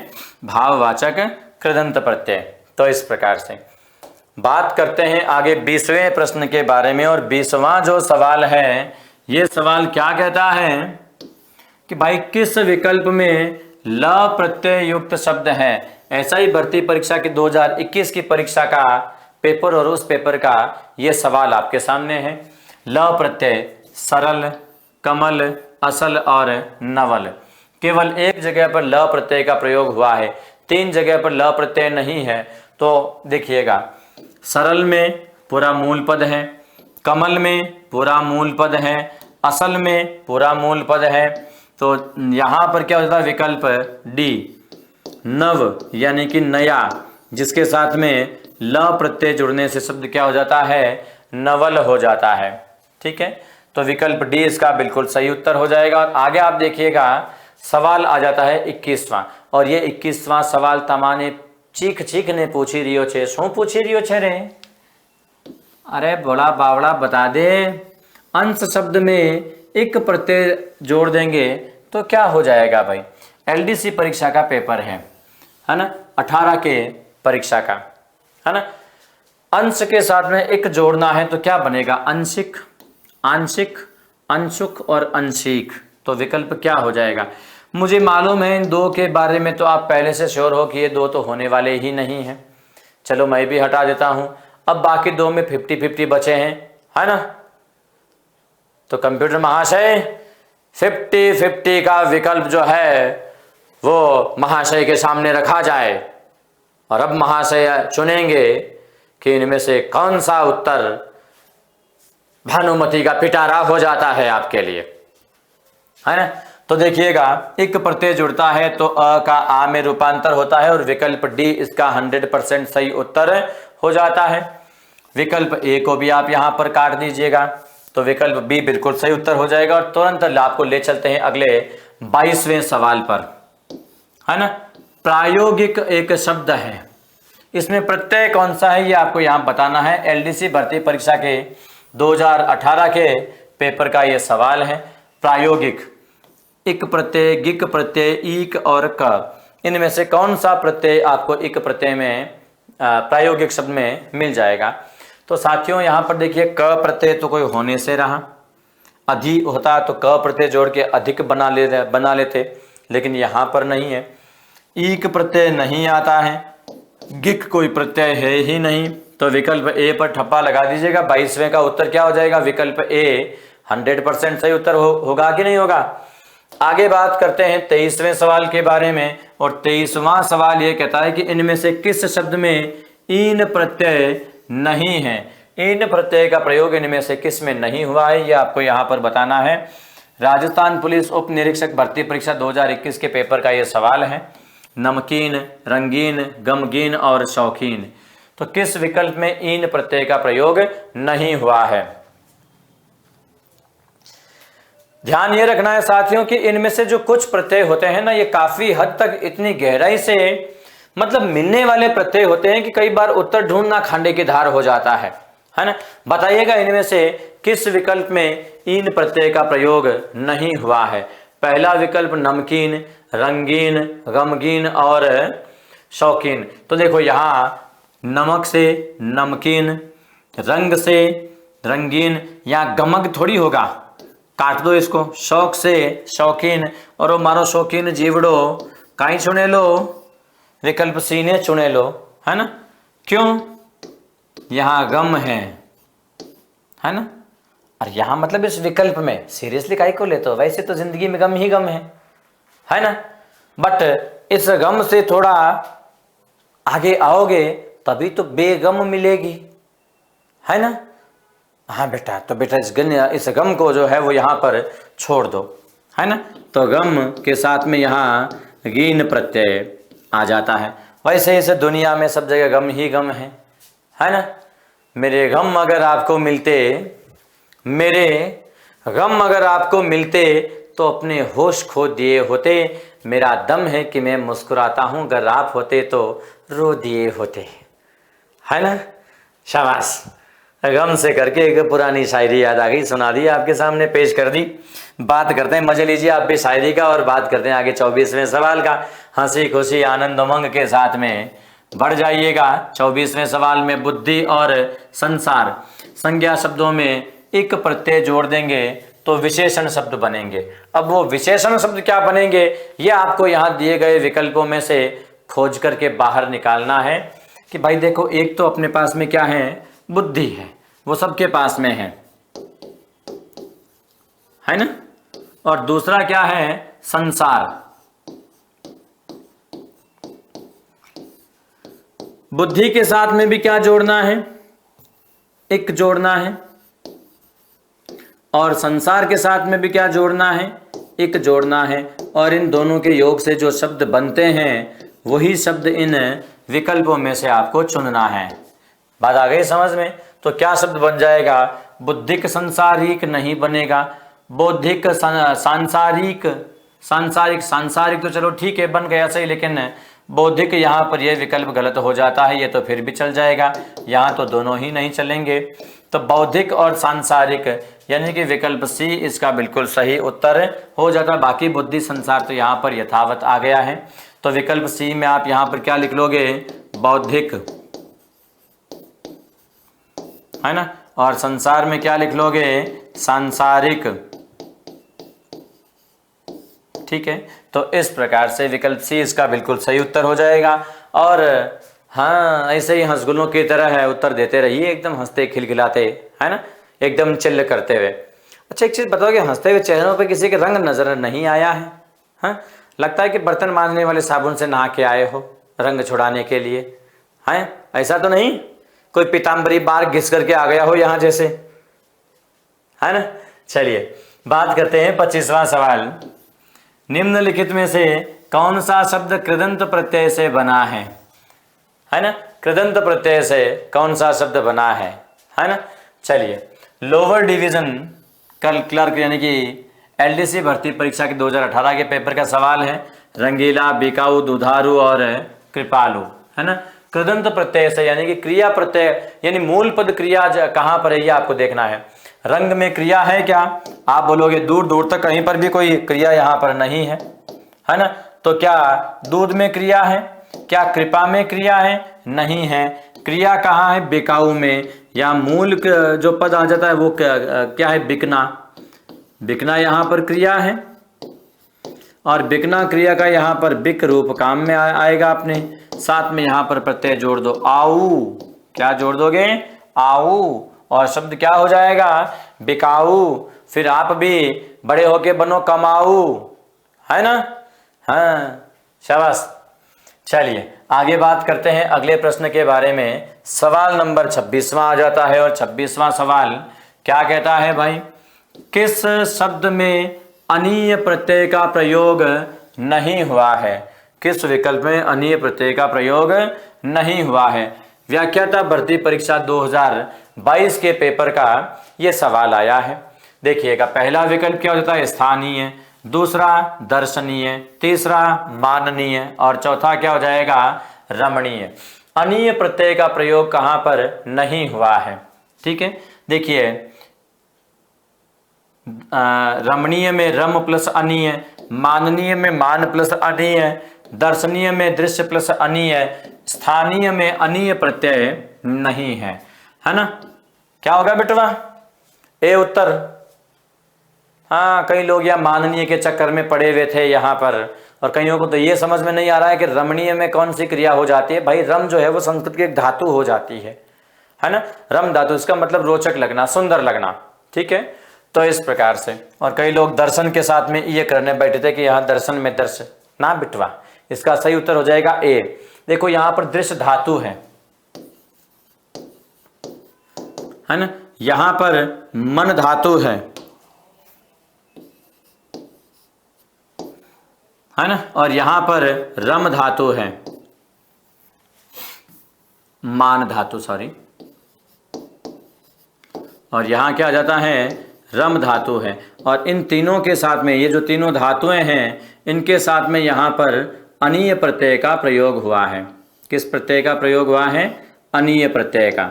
भाववाचक कृदंत प्रत्यय। तो इस प्रकार से बात करते हैं आगे 20वें प्रश्न के बारे में। और 20वां जो सवाल है, ये सवाल क्या कहता है कि भाई किस विकल्प में ल प्रत्यय युक्त शब्द है? ऐसा ही भर्ती परीक्षा की 2021 की परीक्षा का पेपर और उस पेपर का ये सवाल आपके सामने है। ल प्रत्यय सरल, कमल, असल और नवल। केवल एक जगह पर ल प्रत्यय का प्रयोग हुआ है, 3 जगह पर ल प्रत्यय नहीं है। तो देखिएगा, सरल में पूरा मूल पद है, कमल में पूरा मूल पद है, असल में पूरा मूल पद है। तो यहाँ पर क्या होता है? विकल्प डी नव यानी कि नया, जिसके साथ में ल प्रत्यय जुड़ने से शब्द क्या हो जाता है? नवल हो जाता है। ठीक है, तो विकल्प डी इसका बिल्कुल सही उत्तर हो जाएगा। और आगे आप देखिएगा, सवाल आ जाता है 21वां। और ये 21वां सवाल तमाने चीख चीख ने पूछी रियो छे। शू पूछी रियो छे रे? अरे बड़ा बावड़ा बता दे, अंश शब्द में एक प्रत्यय जोड़ देंगे तो क्या हो जाएगा भाई? एलडीसी परीक्षा का पेपर है ना, 18 के परीक्षा का, है ना। अंश के साथ में एक जोड़ना है तो क्या बनेगा? अंशिक, आंशिक, अंशुक और अंशिक। तो विकल्प क्या हो जाएगा? मुझे मालूम है इन 2 के बारे में तो आप पहले से श्योर हो कि ये 2 तो होने वाले ही नहीं हैं। चलो मैं भी हटा देता हूं। अब बाकी 2 में 50-50 बचे हैं, है ना। तो कंप्यूटर महाशय 50-50 का विकल्प जो है वो महाशय के सामने रखा जाए। और अब महाशय चुनेंगे कि इनमें से कौन सा उत्तर भानुमति का पिटारा हो जाता है आपके लिए, है ना। तो देखिएगा, एक प्रत्यय जुड़ता है तो अ का आ में रूपांतर होता है और विकल्प डी इसका 100% सही उत्तर हो जाता है। विकल्प ए को भी आप यहां पर काट दीजिएगा तो विकल्प बी बिल्कुल सही उत्तर हो जाएगा। और तुरंत आपको ले चलते हैं अगले 22वें सवाल पर, है ना। प्रायोगिक एक शब्द है, इसमें प्रत्यय कौन सा है ये आपको यहां बताना है। एलडीसी भर्ती परीक्षा के 2018 के पेपर का ये सवाल है। प्रायोगिक, इक प्रत्यय, गिक प्रत्यय, ईक और क, इनमें से कौन सा प्रत्यय आपको इक प्रत्यय में प्रायोगिक शब्द में मिल जाएगा? तो साथियों यहाँ पर देखिए, क प्रत्यय तो कोई होने से रहा, अधि होता तो क प्रत्यय जोड़ के अधिक बना लेते, लेकिन यहाँ पर नहीं है। ईक प्रत्यय नहीं आता है, गिक कोई प्रत्यय है ही नहीं, तो विकल्प ए पर ठप्पा लगा दीजिएगा। 22वें का उत्तर क्या हो जाएगा? विकल्प ए 100% सही उत्तर होगा कि नहीं होगा? आगे बात करते हैं 23वें सवाल के बारे में। और 23वां सवाल ये कहता है कि इनमें से किस शब्द में ईन प्रत्यय नहीं है? ईन प्रत्यय का प्रयोग इनमें से किस में नहीं हुआ है, ये आपको यहाँ पर बताना है। राजस्थान पुलिस उप निरीक्षक भर्ती परीक्षा 2021 के पेपर का ये सवाल है। नमकीन, रंगीन, गमगीन और शौकीन, तो किस विकल्प में ईन प्रत्यय का प्रयोग नहीं हुआ है? ध्यान ये रखना है साथियों कि इनमें से जो कुछ प्रत्यय होते हैं ना, ये काफी हद तक इतनी गहराई से मतलब मिलने वाले प्रत्यय होते हैं कि कई बार उत्तर ढूंढना खांडे की धार हो जाता है ना। बताइएगा इनमें से किस विकल्प में ईन प्रत्यय का प्रयोग नहीं हुआ है? पहला विकल्प नमकीन, रंगीन, गमगीन और शौकीन। तो देखो यहाँ नमक से नमकीन, रंग से रंगीन, यहाँ गमक थोड़ी होगा, काट दो इसको। शौक से शौकीन, और वो मारो शौकीन जीवड़ो काई चुने लो, विकल्प सी ने चुने लो, है ना। क्यों? यहाँ गम है ना। और यहाँ मतलब इस विकल्प में सीरियसली काई को लेते हो? वैसे तो जिंदगी में गम ही गम है ना। बट इस गम से थोड़ा आगे आओगे तभी तो बेगम मिलेगी, है ना। हाँ बेटा, तो बेटा इस गम को जो है वो यहाँ पर छोड़ दो, है ना। तो गम के साथ में यहाँ गीन प्रत्यय आ जाता है। वैसे इस दुनिया में सब जगह गम ही गम है ना। मेरे गम अगर आपको मिलते, मेरे गम अगर आपको मिलते तो अपने होश खो दिए होते। मेरा दम है कि मैं मुस्कुराता हूँ, अगर आप होते तो रो दिए होते, है ना। शाबाश। गम से करके एक पुरानी शायरी याद आ गई, सुना दी, आपके सामने पेश कर दी। बात करते हैं, मजे लीजिए आप भी शायरी का, और बात करते हैं आगे 24वें सवाल का। हंसी खुशी आनंद उमंग के साथ में बढ़ जाइएगा। 24वें सवाल में बुद्धि और संसार संज्ञा शब्दों में एक प्रत्यय जोड़ देंगे तो विशेषण शब्द बनेंगे। अब वो विशेषण शब्द क्या बनेंगे ये आपको यहाँ दिए गए विकल्पों में से खोज करके बाहर निकालना है कि भाई देखो, एक तो अपने पास में क्या है, बुद्धि है, वो सबके पास में है ना, और दूसरा क्या है, संसार। बुद्धि के साथ में भी क्या जोड़ना है, एक जोड़ना है, और संसार के साथ में भी क्या जोड़ना है, एक जोड़ना है, और इन दोनों के योग से जो शब्द बनते हैं वही शब्द इन विकल्पों में से आपको चुनना है। बात आ गई समझ में? तो क्या शब्द बन जाएगा, बुद्धिक संसारिक नहीं बनेगा, बौद्धिक सांसारिक, सांसारिक तो चलो ठीक है बन गया सही, लेकिन बौद्धिक यहाँ पर यह विकल्प गलत हो जाता है, ये तो फिर भी चल जाएगा, यहाँ तो दोनों ही नहीं चलेंगे। तो बौद्धिक और सांसारिक यानी कि विकल्प सी इसका बिल्कुल सही उत्तर हो जाता। बाकी बुद्धि संसार तो यहाँ पर यथावत आ गया है, तो विकल्प सी में आप यहाँ पर क्या लिख लोगे, बौद्धिक, है ना, और संसार में क्या लिख लोगे, सांसारिक। ठीक है, तो इस प्रकार से विकल्प सी इसका बिल्कुल सही उत्तर हो जाएगा। और हाँ, ऐसे ही हंसगुलों की तरह है, उत्तर देते रहिए एकदम हंसते खिलखिलाते, है ना, एकदम चिल्ल करते हुए। अच्छा एक चीज़ बताओगे, हंसते हुए चेहरों पे किसी के रंग नजर नहीं आया है? हाँ, लगता है कि बर्तन मांजने वाले साबुन से नहा के आए हो रंग छुड़ाने के लिए, हैं? ऐसा तो नहीं कोई पीताम्बरी बार घिस करके आ गया हो यहाँ जैसे, है ना। चलिए बात करते हैं 25वां सवाल। निम्नलिखित में से कौन सा शब्द कृदंत प्रत्यय से बना है ना, कृदंत प्रत्यय से कौन सा शब्द बना है ना। चलिए, लोअर डिवीजन क्लर्क यानी कि एलडीसी भर्ती परीक्षा के 2018 के पेपर का सवाल है। रंगीला, बिकाऊ, दुधारू और कृपालु, है ना। कृदंत प्रत्यय से यानी कि क्रिया प्रत्यय यानी मूल पद क्रिया कहाँ पर है ये आपको देखना है। रंग में क्रिया है क्या, आप बोलोगे दूर दूर तक कहीं पर भी कोई क्रिया यहाँ पर नहीं है ना। तो क्या दूध में क्रिया है, क्या कृपा में क्रिया है, नहीं है। क्रिया कहाँ है, बिकाऊ में, या मूल जो पद आ जाता है वो क्या है, बिकना। बिकना यहाँ पर क्रिया है, और बिकना क्रिया का यहाँ पर बिक रूप काम में आएगा अपने। साथ में यहाँ पर प्रत्यय जोड़ दो, आऊ। क्या जोड़ दोगे, आऊ, और शब्द क्या हो जाएगा, बिकाऊ। फिर आप भी बड़े होके बनो कमाऊ, है ना। हाँ शाबाश। चलिए आगे बात करते हैं अगले प्रश्न के बारे में। सवाल नंबर 26वां आ जाता है, और 26वां सवाल क्या कहता है भाई, किस शब्द में अनीय प्रत्यय का प्रयोग नहीं हुआ है। किस विकल्प में अनीय प्रत्यय का प्रयोग नहीं हुआ है। व्याख्याता भर्ती परीक्षा 2022 के पेपर का ये सवाल आया है। देखिएगा, पहला विकल्प क्या होता है, स्थानीय, दूसरा दर्शनीय, तीसरा माननीय, और चौथा क्या हो जाएगा, रमणीय। अनीय प्रत्यय का प्रयोग कहाँ पर नहीं हुआ है। ठीक है, देखिए रमणीय में रम प्लस अनीय, माननीय में मान प्लस अनीय, दर्शनीय में दृश्य प्लस अनीय, स्थानीय में अनीय प्रत्यय नहीं है ना। क्या होगा बेटवा, ए उत्तर। हाँ, कई लोग यहाँ माननीय के चक्कर में पड़े हुए थे यहाँ पर, और कईयों को तो ये समझ में नहीं आ रहा है कि रमणीय में कौन सी क्रिया हो जाती है। भाई रम जो है वो संस्कृत की एक धातु हो जाती है ना, रम धातु, इसका मतलब रोचक लगना, सुंदर लगना। ठीक है, तो इस प्रकार से। और कई लोग दर्शन के साथ में ये करने बैठे थे कि यहाँ दर्शन में दर्श ना बिटवा, इसका सही उत्तर हो जाएगा ए। देखो यहाँ पर दृश्य धातु है ना, यहाँ पर मन धातु है ना, और यहाँ पर रम धातु है, मान धातु सॉरी, और यहाँ क्या आ जाता है, रम धातु है। और इन तीनों के साथ में, ये जो तीनों धातुएं हैं, इनके साथ में यहाँ पर अनीय प्रत्यय का प्रयोग हुआ है। किस प्रत्यय का प्रयोग हुआ है, अनीय प्रत्यय का।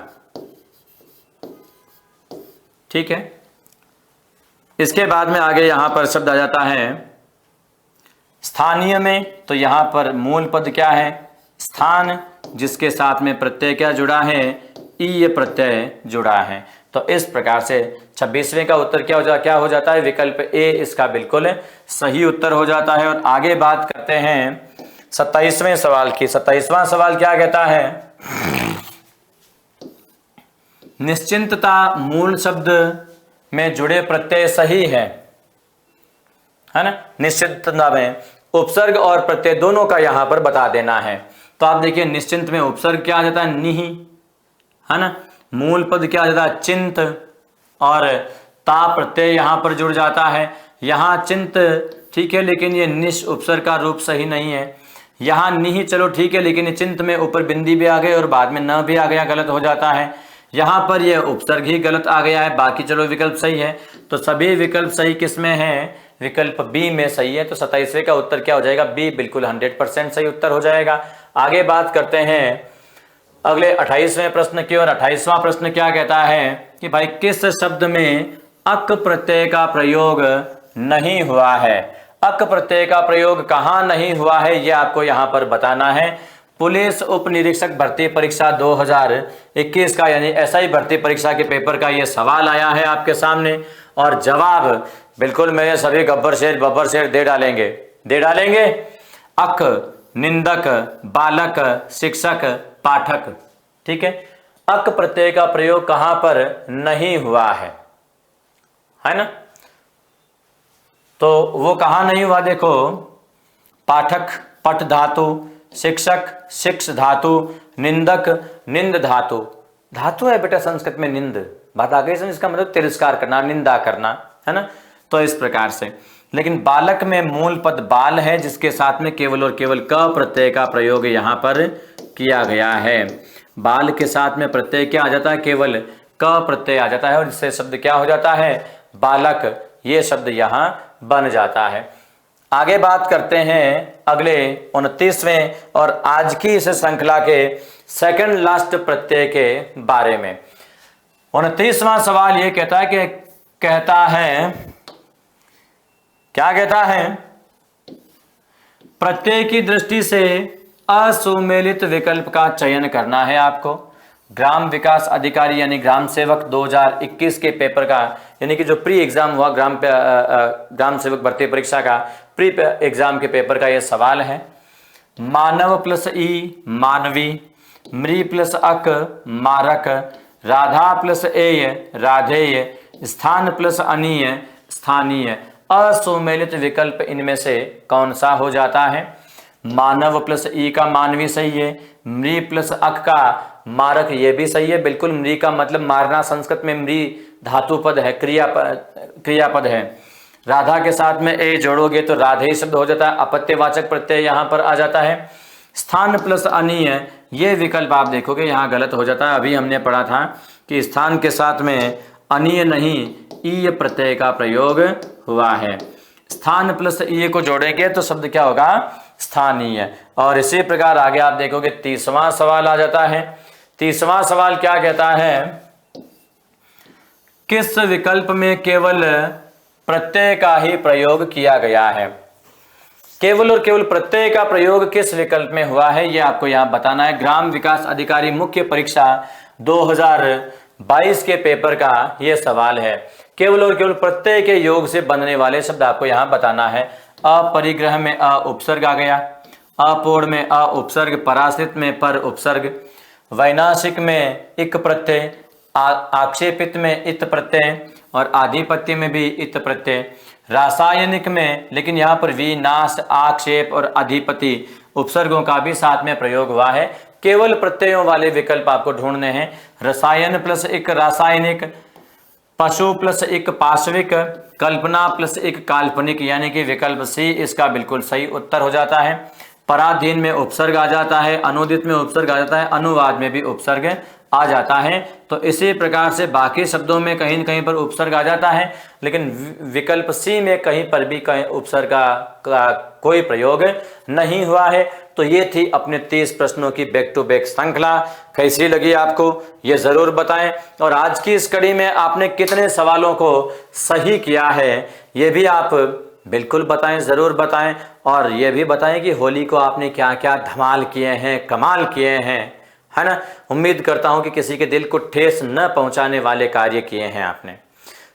ठीक है। इसके बाद में आगे यहां पर शब्द आ जाता है स्थानीय में, तो यहां पर मूल पद क्या है, स्थान, जिसके साथ में प्रत्यय क्या जुड़ा है, ईय प्रत्यय जुड़ा है। तो इस प्रकार से 26वें का उत्तर क्या हो जाता है, विकल्प ए इसका बिल्कुल सही उत्तर हो जाता है। और आगे बात करते हैं 27वें सवाल की। 27वां सवाल क्या कहता है, निश्चिंतता मूल शब्द में जुड़े प्रत्यय सही है ना। निश्चिंतता में उपसर्ग और प्रत्यय दोनों का यहां पर बता देना है। तो आप देखिए निश्चिंत में उपसर्ग क्या आ जाता है, निहि, है ना। मूल पद क्या आ जाता है, चिंत, और ता प्रत्यय यहां पर जुड़ जाता है। यहां चिंत ठीक है, लेकिन ये निश उपसर्ग का रूप सही नहीं है। यहां निहि चलो ठीक है, लेकिन चिंत में ऊपर बिंदी भी आ गई और बाद में न भी आ गया, गलत हो जाता है। यहां पर यह उपसर्ग ही गलत आ गया है, बाकी चलो विकल्प सही है। तो सभी विकल्प सही किसमें है, विकल्प बी में सही है। तो 27वें का उत्तर क्या हो जाएगा, बी बिल्कुल 100% सही उत्तर हो जाएगा। आगे बात करते हैं अगले 28वें प्रश्न की। और 28वां प्रश्न क्या कहता है कि भाई किस शब्द में अक प्रत्यय का प्रयोग नहीं हुआ है। अक प्रत्यय का प्रयोग कहां नहीं हुआ है, यह आपको यहां पर बताना है। पुलिस उप निरीक्षक भर्ती परीक्षा 2021 का, यानी एसआई भर्ती परीक्षा के पेपर का यह सवाल आया है आपके सामने, और जवाब बिल्कुल मेरे सभी बब्बर शेर दे डालेंगे। अक, निंदक, बालक, शिक्षक, पाठक, ठीक है। अक प्रत्यय का प्रयोग कहां पर नहीं हुआ है ना। तो वो कहां नहीं हुआ, देखो, पाठक पठ धातु, शिक्षक शिक्ष धातु, निंदक निंद धातु। धातु है बेटा संस्कृत में निंद, बात आ गई। इसका मतलब तिरस्कार करना, निंदा करना, है ना। तो इस प्रकार से, लेकिन बालक में मूल पद बाल है, जिसके साथ में केवल और केवल क प्रत्यय का प्रयोग यहां पर किया गया है। बाल के साथ में प्रत्यय क्या आ जाता है, केवल क प्रत्यय आ जाता है, और जिससे शब्द क्या हो जाता है, बालक, ये शब्द यहां बन जाता है। आगे बात करते हैं अगले 29वें और आज की इस श्रृंखला के सेकंड लास्ट प्रत्यय के बारे में। 29वां सवाल ये कहता है क्या कहता है, प्रत्यय की दृष्टि से असुमेलित विकल्प का चयन करना है आपको। ग्राम विकास अधिकारी यानी ग्राम सेवक 2021 के पेपर का, यानी कि जो प्री एग्जाम हुआ ग्राम सेवक भर्ती परीक्षा का प्री एग्जाम के पेपर का यह सवाल है। मानव प्लस ई मानवी, मृ प्लस अक मारक, राधा प्लस एय राधेय, स्थान प्लस अनीय स्थानीय। असुमेलित विकल्प इनमें से कौन सा हो जाता है। मानव प्लस ई का मानवी सही है, मृ प्लस अक का मारक ये भी सही है बिल्कुल। मृ का मतलब मारना, संस्कृत में मृ धातु पद है, क्रियापद है। राधा के साथ में ए जोड़ोगे तो राधे शब्द हो जाता है, अपत्यवाचक प्रत्यय यहां पर आ जाता है। स्थान प्लस अनीय ये विकल्प आप देखोगे यहां गलत हो जाता है। अभी हमने पढ़ा था कि स्थान के साथ में अनीय नहीं ईय प्रत्यय का प्रयोग हुआ है। स्थान प्लस ईय को जोड़ेंगे तो शब्द क्या होगा, स्थानीय। और इसी प्रकार आगे आप देखोगे 30वां सवाल आ जाता है। 30वां सवाल क्या कहता है, किस विकल्प में केवल प्रत्यय का ही प्रयोग किया गया है। केवल और केवल प्रत्यय का प्रयोग किस विकल्प में हुआ है, यह आपको यहां बताना है। ग्राम विकास अधिकारी मुख्य परीक्षा 2022 के पेपर का यह सवाल है। केवल और केवल प्रत्यय के योग से बनने वाले शब्द आपको यहां बताना है। अपरिग्रह में अ उपसर्ग आ गया, अपूर्ण में अ उपसर्ग, पराश्रित में पर उपसर्ग, वैनाशिक में इक प्रत्यय, आक्षेपित में इत प्रत्यय, और आधिपत्य में भी इत प्रत्यय। रासायनिक में, लेकिन यहाँ पर विनाश, आक्षेप और अधिपति उपसर्गों का भी साथ में प्रयोग हुआ है। केवल प्रत्ययों वाले विकल्प आपको ढूंढने हैं। रसायन प्लस एक रासायनिक, पशु प्लस एक पाशविक, कल्पना प्लस एक काल्पनिक, यानी कि विकल्प सी इसका बिल्कुल सही उत्तर हो जाता है। पराधीन में उपसर्ग आ जाता है, अनुदित में उपसर्ग आ जाता है, अनुवाद में भी उपसर्ग आ जाता है। तो इसी प्रकार से बाकी शब्दों में कहीं न कहीं पर उपसर्ग आ जाता है, लेकिन विकल्प सी में कहीं पर भी कहीं उपसर्ग का कोई प्रयोग नहीं हुआ है। तो ये थी अपने 30 प्रश्नों की बैक टू बैक श्रृंखला। कैसी लगी आपको ये ज़रूर बताएं, और आज की इस कड़ी में आपने कितने सवालों को सही किया है ये भी आप बिल्कुल बताएं, ज़रूर बताएं। और ये भी बताएं कि होली को आपने क्या क्या धमाल किए हैं, कमाल किए हैं, है ना। उम्मीद करता हूं कि किसी के दिल को ठेस न पहुंचाने वाले कार्य किए हैं आपने।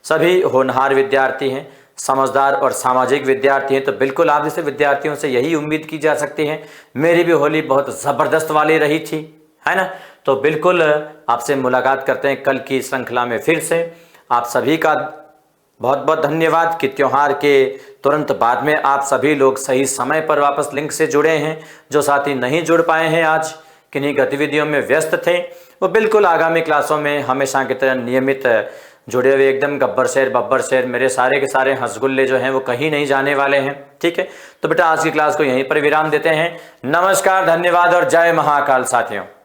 सभी होनहार विद्यार्थी हैं, समझदार और सामाजिक विद्यार्थी हैं, तो बिल्कुल आप जैसे विद्यार्थियों से यही उम्मीद की जा सकती है। मेरी भी होली बहुत ज़बरदस्त वाली रही थी, है ना। तो बिल्कुल आपसे मुलाकात करते हैं कल की श्रृंखला में फिर से। आप सभी का बहुत बहुत धन्यवाद कि त्योहार के तुरंत बाद में आप सभी लोग सही समय पर वापस लिंक से जुड़े हैं। जो साथी नहीं जुड़ पाए हैं, आज किन्हीं गतिविधियों में व्यस्त थे, वो बिल्कुल आगामी क्लासों में हमेशा की तरह नियमित जुड़े हुए एकदम गब्बर शेर मेरे सारे के सारे हंसगुल्ले जो हैं वो कहीं नहीं जाने वाले हैं। ठीक है, तो बेटा आज की क्लास को यहीं पर विराम देते हैं। नमस्कार, धन्यवाद और जय महाकाल साथियों।